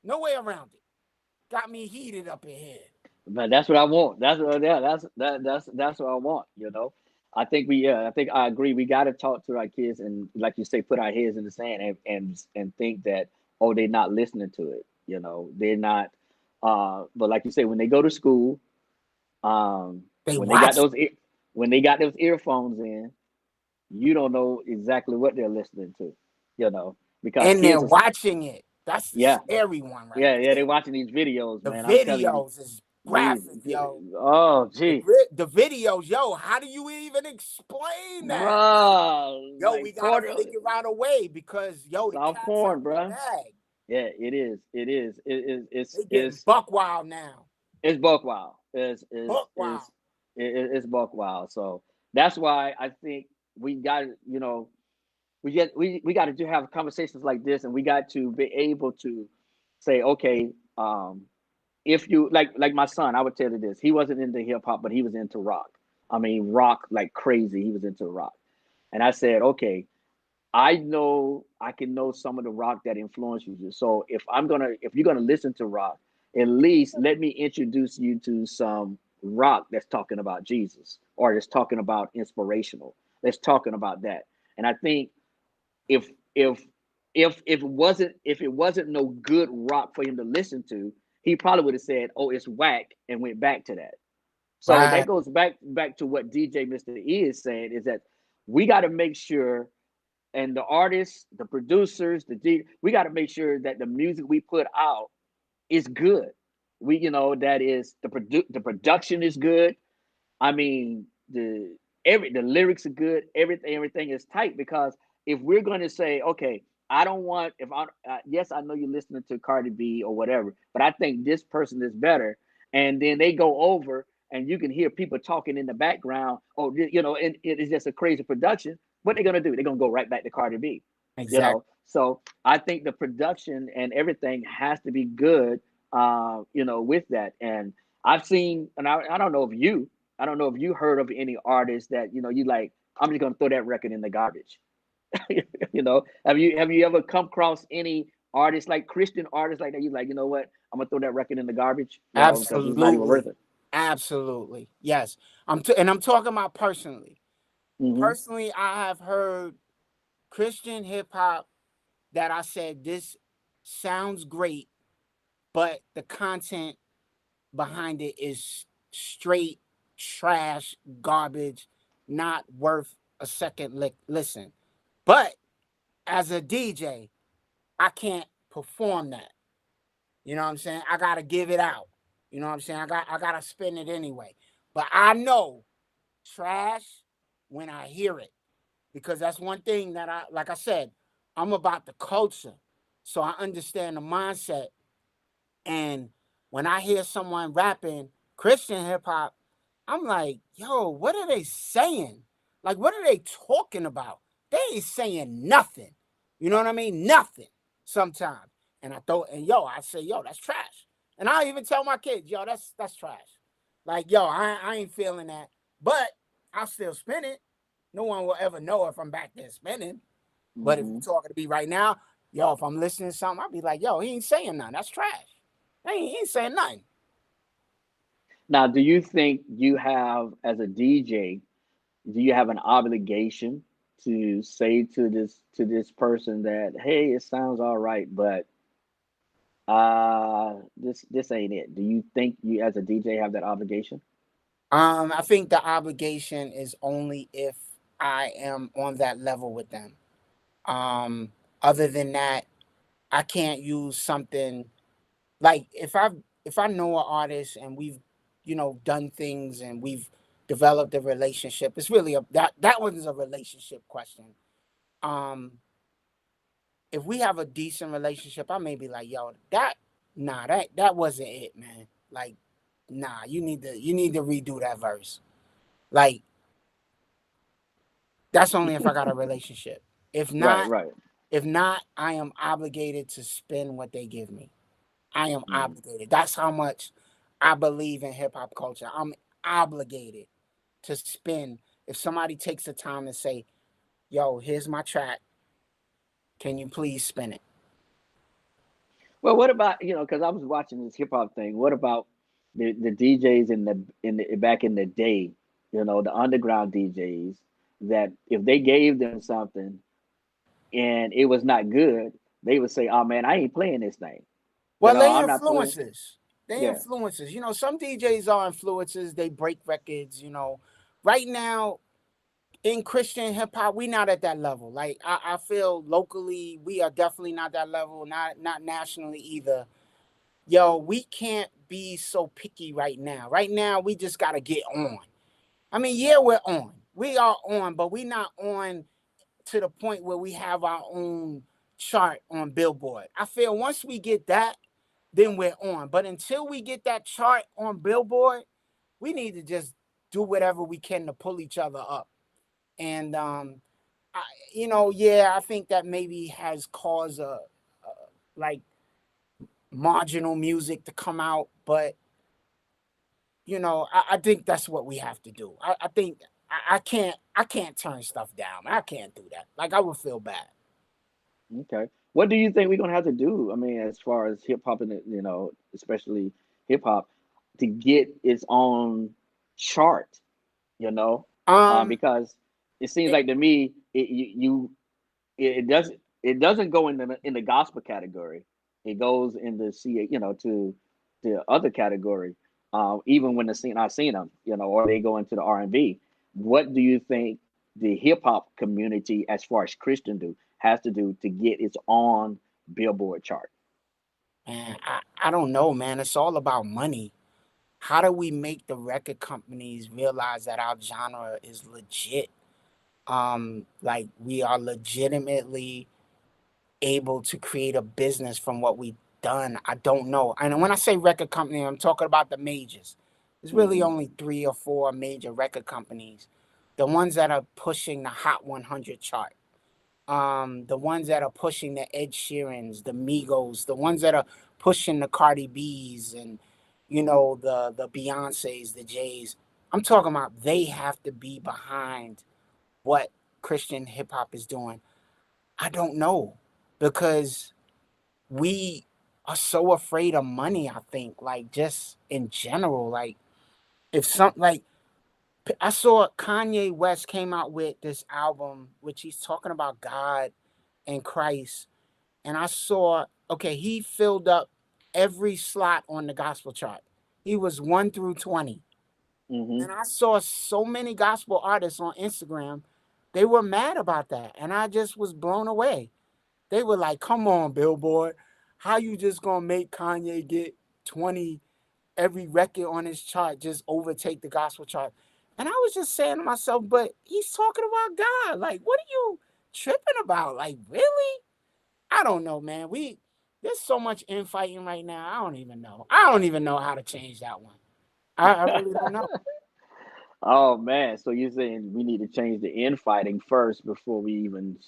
No way around it. Got me heated up in here. But that's what I want. That's what, yeah, that's what I want. I think I think I agree. We got to talk to our kids and, like you say, put our heads in the sand and think that, oh, they're not listening to it. They're not. But like you say, when they go to school, They when they got watch those earphones in, you don't know exactly what they're listening to. Because and they're kids are, watching it. That's the yeah, scary one right yeah, there. they're watching these videos, The man. I'm telling you, videos is these, graphic, yo. oh, gee. The videos, yo, how do you even explain that? Like, Bruh, yo, like we gotta porn, figure out a way because yo, the soft cat's out porn, the bruh. bag. Yeah, it is. It is. They getting buck wild now. It's buck wild. Buck wild. It's buck wild. So that's why I think we got, we got to have conversations like this, and we got to be able to say, okay, if you like my son, I would tell you this: he wasn't into hip hop, but he was into rock. I mean, rock like crazy. He was into rock, and I said, okay, I know I can know some of the rock that influences you. So if you're gonna listen to rock, at least let me introduce you to some rock that's talking about Jesus or that's talking about inspirational. That's talking about that. And I think if if if it wasn't no good rock for him to listen to, he probably would have said, "Oh, it's whack," and went back to that. So that Right. goes back to what DJ Mr. E is saying, is that we got to make sure, and the artists, the producers, we got to make sure that the music we put out is good. that is the production is good. I mean, the lyrics are good. Everything is tight, because if we're going to say, okay, I don't want if I yes, I know you're listening to Cardi B or whatever, but I think this person is better, and then they go over and you can hear people talking in the background. Oh, and it is just a crazy production. What they're gonna do? They're gonna go right back to Cardi B. Exactly. So I think the production and everything has to be good. With that, and I've seen, and I don't know if you heard of any artists that you like. I'm just gonna throw that record in the garbage. Have you ever come across any artists, like Christian artists, like that? You like, what? I'm gonna throw that record in the garbage, because it's not even worth Absolutely. it. Absolutely. Yes. And I'm talking about personally. Hmm. Personally, I have heard Christian hip hop that I said this sounds great, but the content behind it is straight trash, garbage, not worth a second listen. But as a DJ, I can't perform that. You know what I'm saying? I gotta give it out. You know what I'm saying? I gotta spin it anyway. But I know trash when I hear it, because that's one thing that like I said, I'm about the culture. So I understand the mindset. And when I hear someone rapping Christian hip hop, I'm like, yo, what are they saying? Like, what are they talking about? They ain't saying nothing. You know what I mean? Nothing sometimes. And I say, yo, that's trash. And I even tell my kids, yo, that's trash. Like, yo, I ain't feeling that. But I'll still spin it. No one will ever know if I'm back there spinning. But if you're Hmm. talking to me right now, yo, if I'm listening to something, I'll be like, yo, he ain't saying nothing. That's trash. He ain't saying nothing. Now, do you think you have, as a DJ, do you have an obligation to say to this person that, hey, it sounds all right, but this ain't it? Do you think you, as a DJ, have that obligation? I think the obligation is only if I am on that level with them. Um, Other than that, I can't use something like if I know an artist and we've done things and we've developed a relationship. It's really that one's a relationship question. Um, if we have a decent relationship, I may be like, yo, that wasn't it, man. Like, nah, you need to redo that verse. Like, that's only if I got a relationship. If Right, not, right. if not, I am obligated to spin what they give me. I am Mm. obligated. That's how much I believe in hip hop culture. I'm obligated to spin. If somebody takes the time to say, yo, here's my track, can you please spin it? Well, what about, because I was watching this hip hop thing. What about the DJs in the back in the day, the underground DJs, that if they gave them something and it was not good, they would say, "Oh man, I ain't playing this thing. Well, they I'm not playing." influences. They Yeah. influences. Some DJs are influences. They break records. Right now, in Christian hip hop, we not at that level. Like I feel locally, we are definitely not that level. Not nationally either. Yo, we can't be so picky right now. Right now, we just gotta get on. I mean, yeah, we're on. We are on, but we not on to the point where we have our own chart on Billboard. I feel once we get that, then we're on. But until we get that chart on Billboard, we need to just do whatever we can to pull each other up. And I, yeah, I think that maybe has caused like marginal music to come out, but I think that's what we have to do. I think I can't turn stuff down. I can't do that. Like I would feel bad. Okay. What do you think we're gonna have to do? I mean, as far as hip hop and especially hip hop, to get its own chart, you know, Um, because it seems it, like to me it doesn't go in the gospel category. It goes in the to the other category. Even when I've seen them, or they go into the R&B. What do you think the hip hop community, as far as Christian has to do to get its own Billboard chart? And I don't know, man. It's all about money. How do we make the record companies realize that our genre is legit? Like we are legitimately able to create a business from what we've done. I don't know. And when I say record company, I'm talking about the majors. There's really Mm-hmm. only 3 or 4 major record companies. The ones that are pushing the Hot 100 chart. The ones that are pushing the Ed Sheerans, the Migos, the ones that are pushing the Cardi B's and the Beyoncés, the Jays. I'm talking about they have to be behind what Christian hip hop is doing. I don't know because we are so afraid of money. I think, like, just in general, like if some like I saw Kanye West came out with this album which he's talking about God and Christ, and I saw, okay, he filled up every slot on the gospel chart. He was 1 through 20. Mm-hmm. And I saw so many gospel artists on Instagram. They were mad about that. And I just was blown away. They were like, come on, Billboard. How you just gonna make Kanye get 20 every record on his chart, just overtake the gospel chart? And I was just saying to myself, but he's talking about God. Like, what are you tripping about? Like, really? I don't know, man. There's so much infighting right now. I don't even know. I don't even know how to change that one. I really don't know. Oh man, so you're saying we need to change the infighting first before we even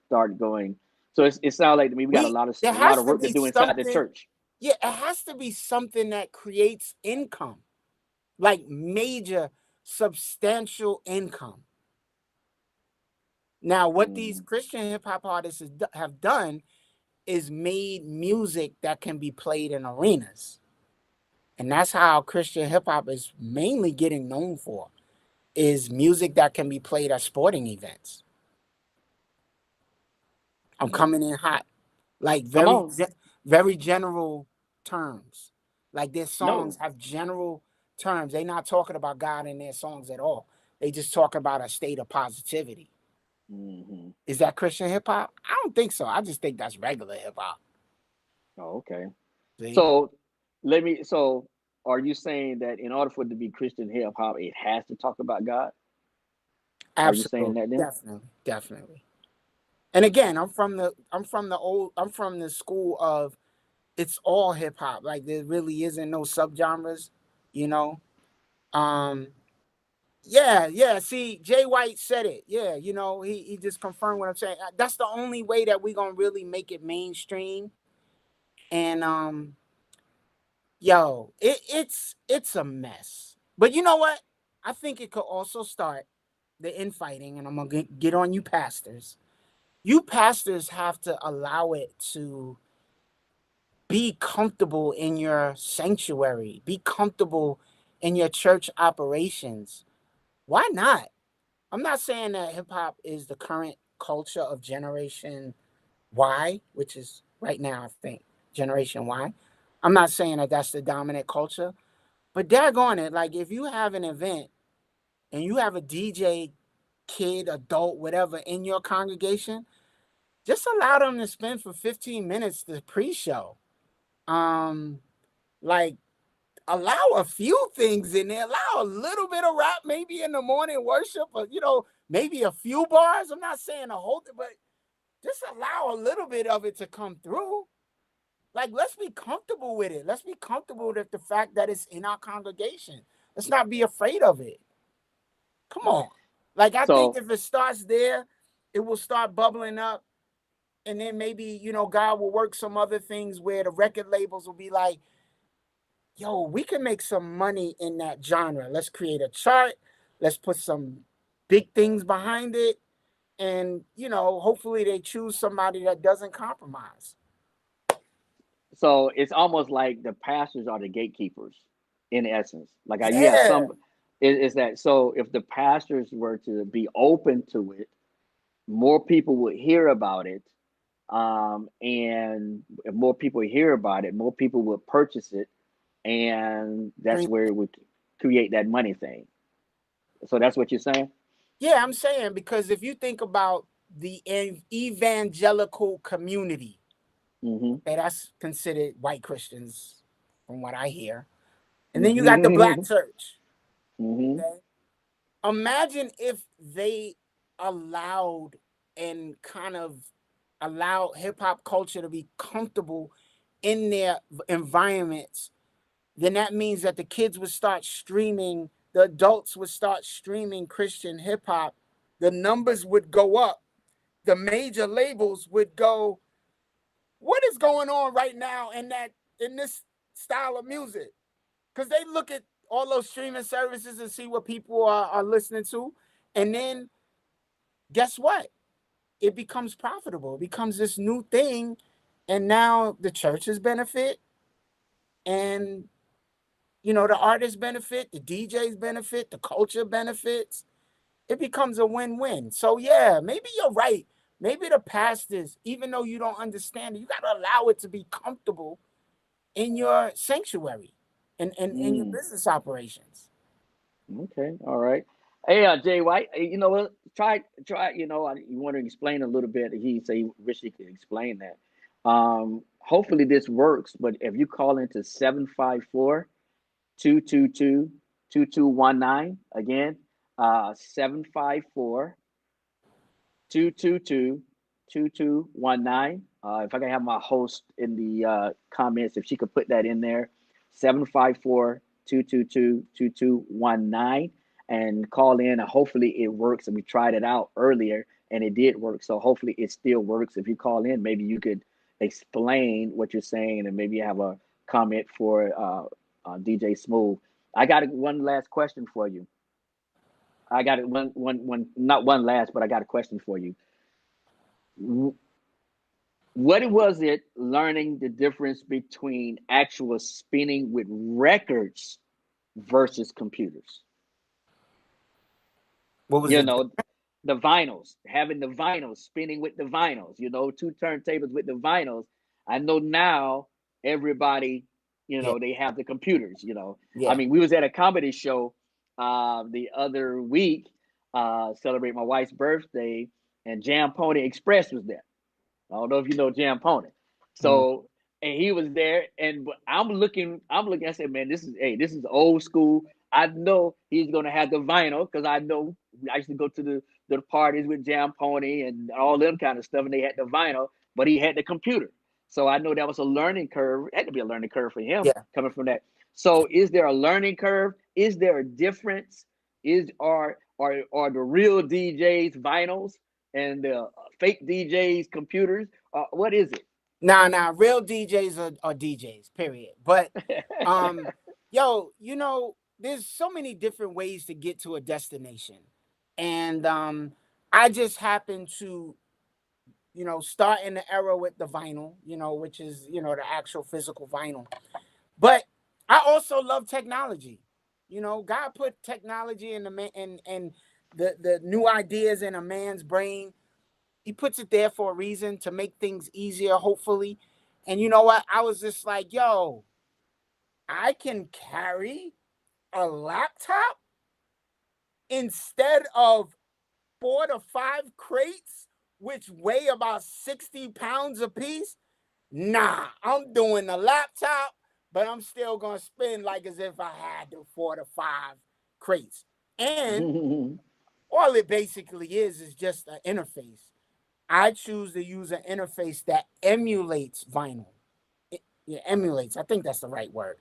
start going. So it sounds like to me we got We a There lot has of to work to be do inside the something. church. Yeah, it has to be something that creates income, like major, substantial income. Now, what these Mm-hmm. Christian hip hop artists have done is made music that can be played in arenas. And that's how Christian hip hop is mainly getting known for, is music that can be played at sporting events. I'm coming in hot, like Come on, very general terms. Like their songs no. have general terms. They're not talking about God in their songs at all. They just talk about a state of positivity. Mm-hmm. Is that Christian hip hop? I don't think so. I just think that's regular hip hop. Oh, okay. See, So let me. So are you saying that in order for it to be Christian hip hop, it has to talk about God? Are you saying absolutely, that then? definitely, definitely. And again, I'm from the school of it's all hip hop. Like there really isn't no subgenres, you know. Um, Yeah, yeah. See, Jay White said it. Yeah, he just confirmed what I'm saying. That's the only way that we're gonna really make it mainstream. And yo, it's a mess. But you know what? I think it could also start the infighting, and I'm gonna get on you pastors. You pastors have to allow it to be comfortable in your sanctuary, be comfortable in your church operations. Why not? I'm not saying that hip hop is the current culture of Generation Y, which is right now, I think, Generation Y. I'm not saying that that's the dominant culture, but daggone it, like if you have an event and you have a DJ, kid, adult, whatever, in your congregation, just allow them to spend for 15 minutes the pre-show. Um, like allow a few things in there. Allow a little bit of rap, maybe in the morning worship, or maybe a few bars. I'm not saying a whole thing, but just allow a little bit of it to come through. Like, let's be comfortable with it. Let's be comfortable with the fact that it's in our congregation. Let's not be afraid of it. Come on. Like, I think So if it starts there, it will start bubbling up. And then maybe, God will work some other things where the record labels will be like, yo, we can make some money in that genre. Let's create a chart. Let's put some big things behind it. And, hopefully they choose somebody that doesn't compromise. so it's almost like the pastors are the gatekeepers in essence. Like you have Yeah. some is that so if the pastors were to be open to it, more people would hear about it. And if more people hear about it, more people would purchase it, and that's Stream. where it would create that money thing. So that's what you're saying? Yeah, I'm saying because if you think about the evangelical community, Okay, that's considered white Christians, from what I hear. And then you got the black church. Okay? Imagine if they allowed and kind of allowed hip hop culture to be comfortable in their environments. Then that means that the kids would start streaming, the adults would start streaming Christian hip hop. The numbers would go up. The major labels would go, what is going on right now in this style of music? Because they look at all those streaming services and see what people are listening to. And then guess what? It becomes profitable. It becomes this new thing. And now the churches benefit. And, the artists benefit. The DJs benefit. The culture benefits. It becomes a win-win. So, yeah, maybe you're right. Maybe the pastors, even though you don't understand it, you got to allow it to be comfortable in your sanctuary and in your business operations. Okay, all right. Hey, Jay White, you know what? Try. You want to explain a little bit. He say he wish he could explain that. Hopefully this works. But if you call into 754-222-2219 again, 754 222-2219. If I can have my host in the comments, if she could put that in there, 754-222-2219, and call in, and hopefully it works. And we tried it out earlier and it did work. So hopefully it still works. If you call in, maybe you could explain what you're saying, and maybe you have a comment for DJ Smoove. I got one last question for you. I got it. Not one last, but I got a question for you. What was it learning the difference between actual spinning with records versus computers? What was You it? know, the vinyls, having the vinyls, spinning with the vinyls, two turntables with the vinyls. I know now everybody, Yeah. they have the computers, Yeah. I mean, we was at a comedy show the other week, celebrate my wife's birthday, and Jam Pony Express was there. I don't know if you know Jam Pony. So, and he was there, and I'm looking. I said, man, this is old school. I know he's gonna have the vinyl because I know I used to go to the parties with Jam Pony and all them kind of stuff, and they had the vinyl, but he had the computer. So I know that was a learning curve. It had to be a learning curve for him Yeah. coming from that. So, is there a learning curve? Is there a difference? Are the real DJs vinyls and the fake DJs computers? What is it? Nah. Real DJs are DJs, period. But, yo, there's so many different ways to get to a destination. And I just happen to, start in the era with the vinyl, which is, the actual physical vinyl. But I also love technology. God put technology in the man and the new ideas in a man's brain. He puts it there for a reason, to make things easier, hopefully. And you know what? I was just like, yo, I can carry a laptop instead of 4 to 5 crates, which weigh about 60 pounds apiece. Nah, I'm doing the laptop, but I'm still going to spin like as if I had the 4 to 5 crates. And all it basically is just an interface. I choose to use an interface that emulates vinyl. It emulates. I think that's the right word.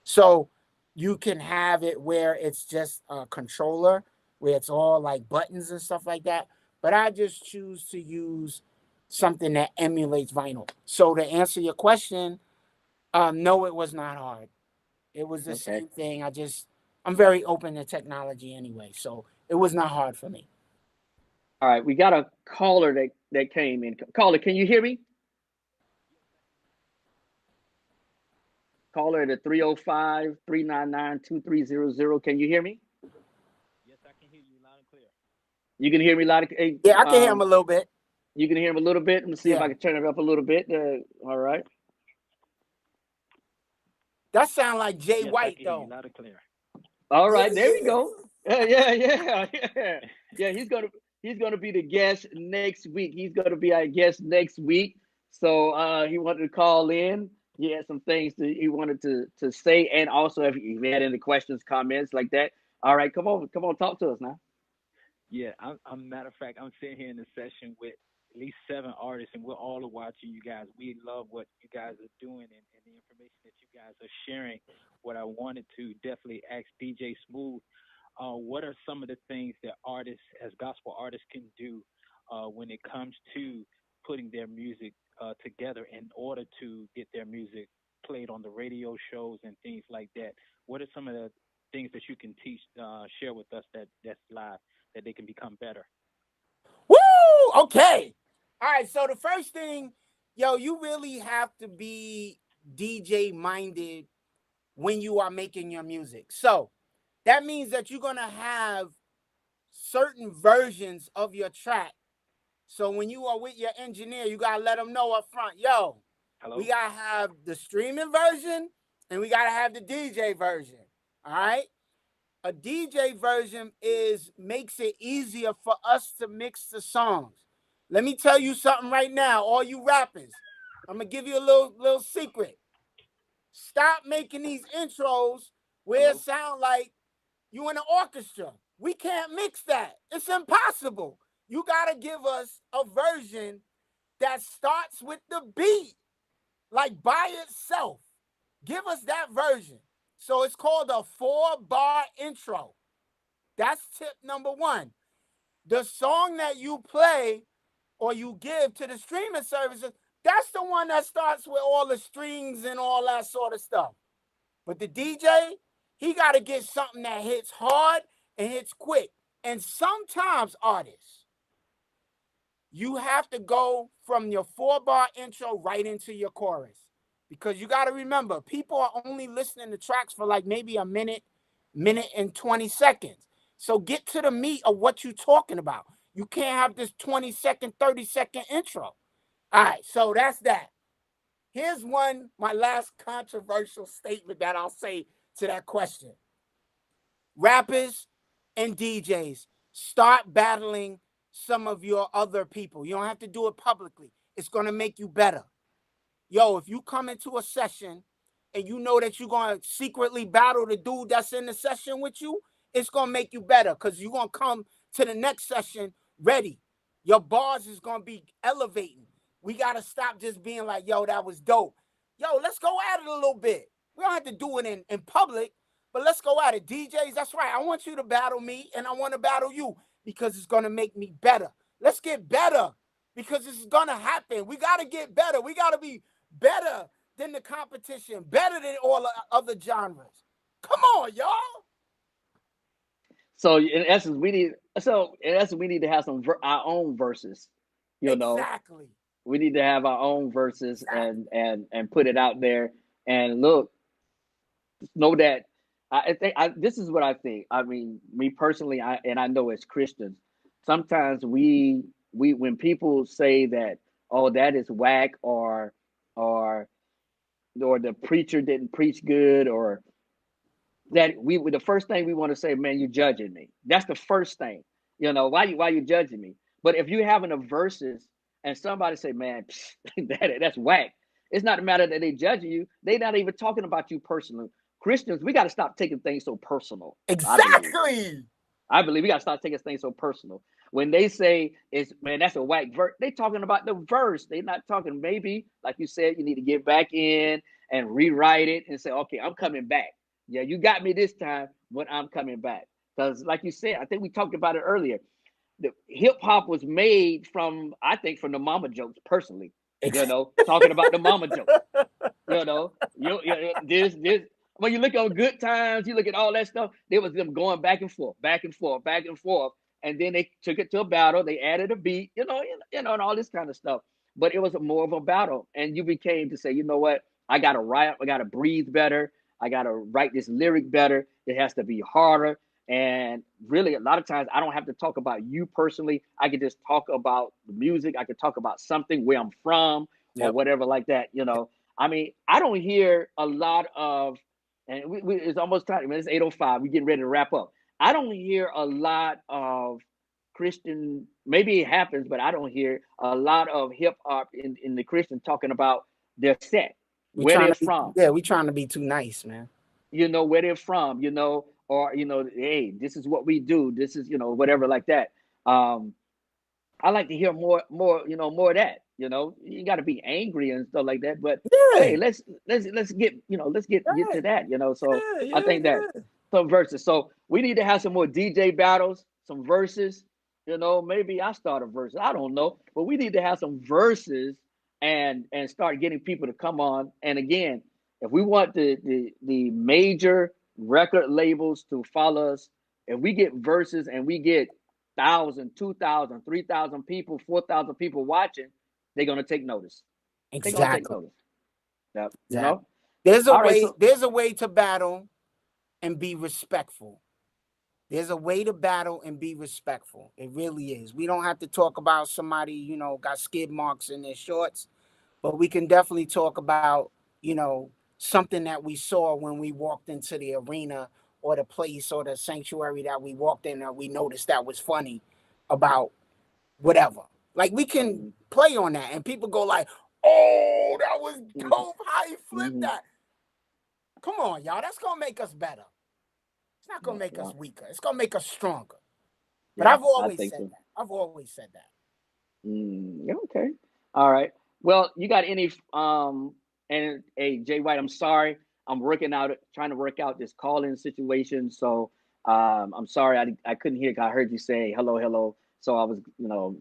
So you can have it where it's just a controller, where it's all like buttons and stuff like that. But I just choose to use something that emulates vinyl. So to answer your question, no, it was not hard. It was the same thing. I'm very open to technology anyway. So it was not hard for me. All right, we got a caller that came in. Caller, can you hear me? Caller at 305-399-2300. Can you hear me? Yes, I can hear you loud and clear. You can hear me loud and clear? Yeah, I can hear him a little bit. You can hear him a little bit? Let me see if I can turn it up a little bit. All right. That sounds like Jay Yes, White, I can though. hear you loud and clear. All right, there we go. Yeah. Yeah, he's gonna be the guest next week. He's gonna be our guest next week. So he wanted to call in. He had some things he wanted to say, and also if he had any questions, comments like that. All right, come on, talk to us now. Yeah, I'm matter of fact, I'm sitting here in the session with at least 7 artists, and we're all watching you guys. We love what you guys are doing and the information that you guys are sharing. What I wanted to definitely ask DJ Smooth, what are some of the things that artists, as gospel artists, can do when it comes to putting their music together in order to get their music played on the radio shows and things like that? What are some of the things that you can teach, share with us that's live that they can become better? Woo! Okay. All right. So the first thing, yo, you really have to be DJ minded when you are making your music. So that means that you're gonna have certain versions of your track. So when you are with your engineer, you gotta let them know up front, yo, we Hello? gotta have the streaming version and we gotta have the DJ version. All right. A DJ version is makes it easier for us to mix the songs. Let me tell you something right now, all you rappers. I'm gonna give you a little secret. Stop making these intros where it Hello? sound like you in an orchestra. We can't mix that. It's impossible. You gotta give us a version that starts with the beat, like by itself. Give us that version. So it's called a 4-bar intro. That's tip number one. The song that you play or you give to the streaming services, that's the one that starts with all the strings and all that sort of stuff. But the DJ, he got to get something that hits hard and hits quick. And sometimes, artists, you have to go from your 4-bar intro right into your chorus. Because you got to remember, people are only listening to tracks for like maybe a minute and 20 seconds. So get to the meat of what you're talking about. You can't have this 20-second, 30-second intro. All right, so that's that. Here's my last controversial statement that I'll say to that question. Rappers and DJs, start battling some of your other people. You don't have to do it publicly. It's going to make you better. Yo, if you come into a session and you know that you're going to secretly battle the dude that's in the session with you, it's going to make you better because you're going to come to the next session ready. Your bars is going to be elevating. We got to stop just being like, yo, that was dope. Yo, let's go at it a little bit. We don't have to do it in public, but let's go at it. DJs, that's right. I want you to battle me and I want to battle you because it's going to make me better. Let's get better because it's going to happen. We got to get better. We got to be better than the competition, better than all the other genres. Come on, y'all. So in essence, we need to have our own verses. You know, Exactly. we need to have our own verses Exactly. and put it out there. And look, know that I think this is what I think. I mean, me personally, I know as Christians, sometimes we when people say that, oh, that is whack, or or the preacher didn't preach good, or that the first thing we want to say, man, you're judging me. That's the first thing. You know, why you judging me? But if you having a verses and somebody say, man, that's whack. It's not a matter that they judging you. They not even talking about you personally. Christians, we got to stop taking things so personal. I believe. Exactly. I believe we got to start taking things so personal. When they say it's, man, that's a whack verse, they talking about the verse. They not talking, maybe like you said, you need to get back in and rewrite it and say, okay, I'm coming back. Yeah, you got me this time, but I'm coming back. Because like you said, I think we talked about it earlier. The hip hop was made from, I think, from the mama jokes. Personally, you know, talking about the mama jokes. You know, this. When you look on Good Times, you look at all that stuff. There was them going back and forth, back and forth, back and forth, and then they took it to a battle. They added a beat, and all this kind of stuff. But it was more of a battle, and you became to say, you know what? I got to write. I got to breathe better. I got to write this lyric better. It has to be harder. And really, a lot of times, I don't have to talk about you personally. I can just talk about the music. I can talk about something, where I'm from, or Yep. whatever like that. I mean, I don't hear a lot of, and it's almost time. I mean, it's 8:05. We're getting ready to wrap up. I don't hear a lot of Christian, maybe it happens, but I don't hear a lot of hip hop in the Christian talking about their set, We where trying they're to be, from, yeah, we trying to be too nice, man. where they're from, or, hey, this is what we do. This is, whatever like that. Um, I like to hear more, more of that. You got to be angry and stuff like that. But hey, Yeah, let's get, get to right. that. So Yeah, I yeah, think that yeah. some verses. So we need to have some more DJ battles, some verses. Maybe I start a verse. I don't know, but we need to have some verses and start getting people to come on. And again, if we want the major record labels to follow us, if we get verses and we get 1,000, 2,000, 3,000 people, 4,000 people watching, they're gonna take notice. They're gonna take Exactly. notice. Yep. Exactly. There's a All right. way. So There's a way to battle and be respectful. There's a way to battle and be respectful. It really is. We don't have to talk about somebody, got skid marks in their shorts, but we can definitely talk about, something that we saw when we walked into the arena or the place or the sanctuary that we walked in that we noticed that was funny about whatever. Like we can mm-hmm, play on that and people go like, "Oh, that was mm-hmm, dope. How he flipped mm-hmm. that." Come on, y'all. That's going to make us better. It's not going Yeah, to make yeah, us weaker. It's going to make us stronger. But yeah. I've I always think said so. that. I've always said that. Yeah, okay. All right. Well, you got any and hey, Jay White, I'm sorry. I'm trying to work out this call-in situation. So I'm sorry I couldn't hear. I heard you say hello, hello. So I was,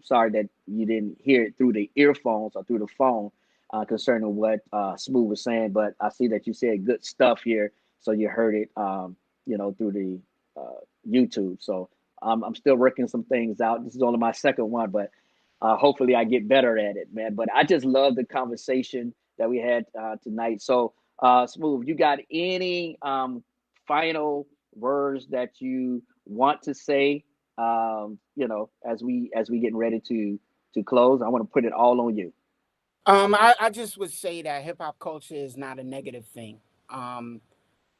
sorry that you didn't hear it through the earphones or through the phone concerning what Smoove was saying. But I see that you said good stuff here, so you heard it, through the YouTube. So I'm still working some things out. This is only my second one, but hopefully I get better at it, man. But I just love the conversation that we had tonight. So, Smoove, you got any final words that you want to say? As we getting ready to close, I want to put it all on you. I just would say that hip hop culture is not a negative thing. Um,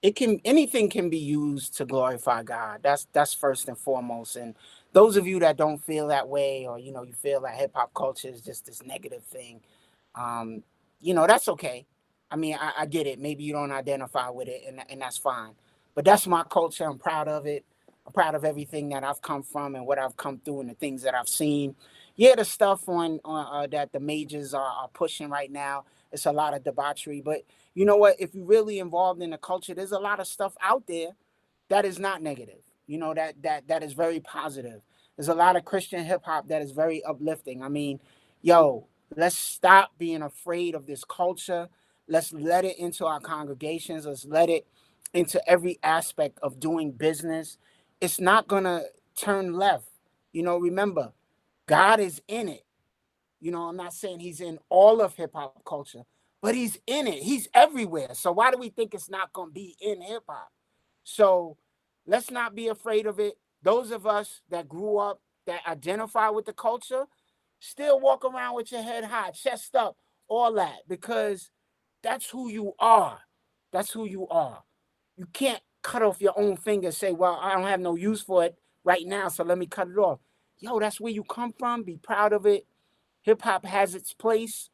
anything can be used to glorify God. That's first and foremost. And those of you that don't feel that way, or you feel that hip hop culture is just this negative thing, um, that's okay. I mean, I get it. Maybe you don't identify with it, and that's fine. But that's my culture. I'm proud of it. I'm proud of everything that I've come from and what I've come through and the things that I've seen. Yeah, the stuff on that the majors are pushing right now. It's a lot of debauchery, but you know what? If you're really involved in the culture, there's a lot of stuff out there that is not negative. That is very positive. There's a lot of Christian hip hop that is very uplifting. I mean, yo, let's stop being afraid of this culture. Let's let it into our congregations. Let's let it into every aspect of doing business. It's not gonna turn left. Remember, God is in it. I'm not saying he's in all of hip hop culture, but he's in it. He's everywhere. So why do we think it's not going to be in hip hop? So let's not be afraid of it. Those of us that grew up, that identify with the culture, still walk around with your head high, chest up, all that, because that's who you are. That's who you are. You can't cut off your own finger and say, well, I don't have no use for it right now, so let me cut it off. Yo, that's where you come from. Be proud of it. Hip hop has its place.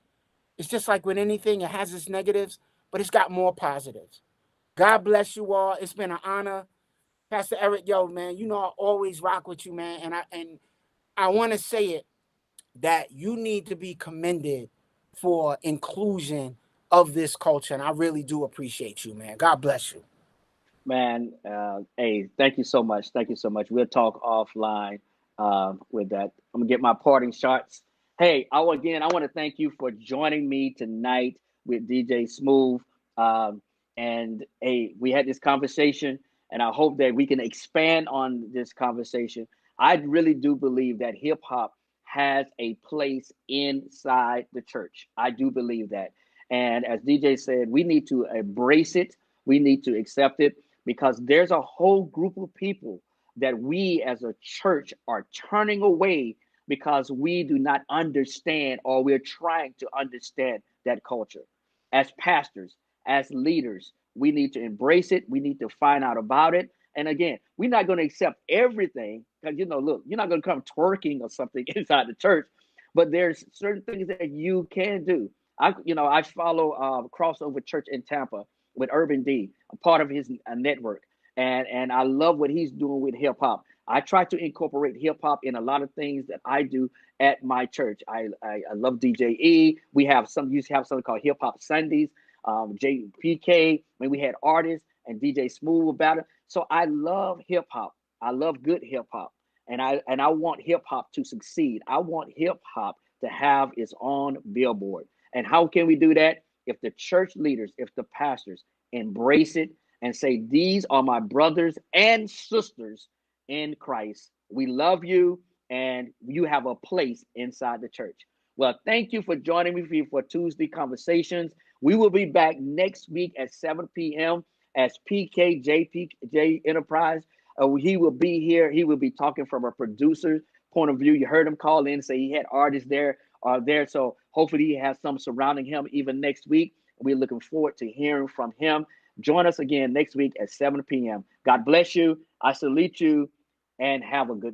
It's just like with anything, it has its negatives, but it's got more positives. God bless you all. It's been an honor. Pastor Eric, yo, man, I always rock with you, man. And I want to say it that you need to be commended for inclusion of this culture. And I really do appreciate you, man. God bless you. Man, hey, thank you so much. Thank you so much. We'll talk offline with that. I'm gonna get my parting shots. Hey, I want to thank you for joining me tonight with DJ Smoove. And hey, we had this conversation, and I hope that we can expand on this conversation. I really do believe that hip hop has a place inside the church. I do believe that. And as DJ said, we need to embrace it. We need to accept it because there's a whole group of people that we as a church are turning away because we do not understand or we're trying to understand that culture. As pastors, as leaders, we need to embrace it. We need to find out about it. And again, we're not going to accept everything because, look, you're not going to come twerking or something inside the church, but there's certain things that you can do. I follow Crossover Church in Tampa with Urban D, a part of his network, and I love what he's doing with hip hop. I try to incorporate hip hop in a lot of things that I do at my church. I love DJ E. We have used to have something called Hip Hop Sundays. JPK, when we had artists and DJ Smoove about it. So I love hip hop. I love good hip hop, and I want hip hop to succeed. I want hip hop to have its own billboard. And how can we do that? If the church leaders, if the pastors embrace it and say, these are my brothers and sisters in Christ. We love you, and you have a place inside the church. Well, thank you for joining me for Tuesday Conversations. We will be back next week at 7 p.m. as PKJPJ Enterprise. He will be here. He will be talking from a producer's point of view. You heard him call in, say he had artists there. So hopefully he has some surrounding him even next week. We're looking forward to hearing from him. Join us again next week at 7 p.m. God bless you. I salute you, and have a good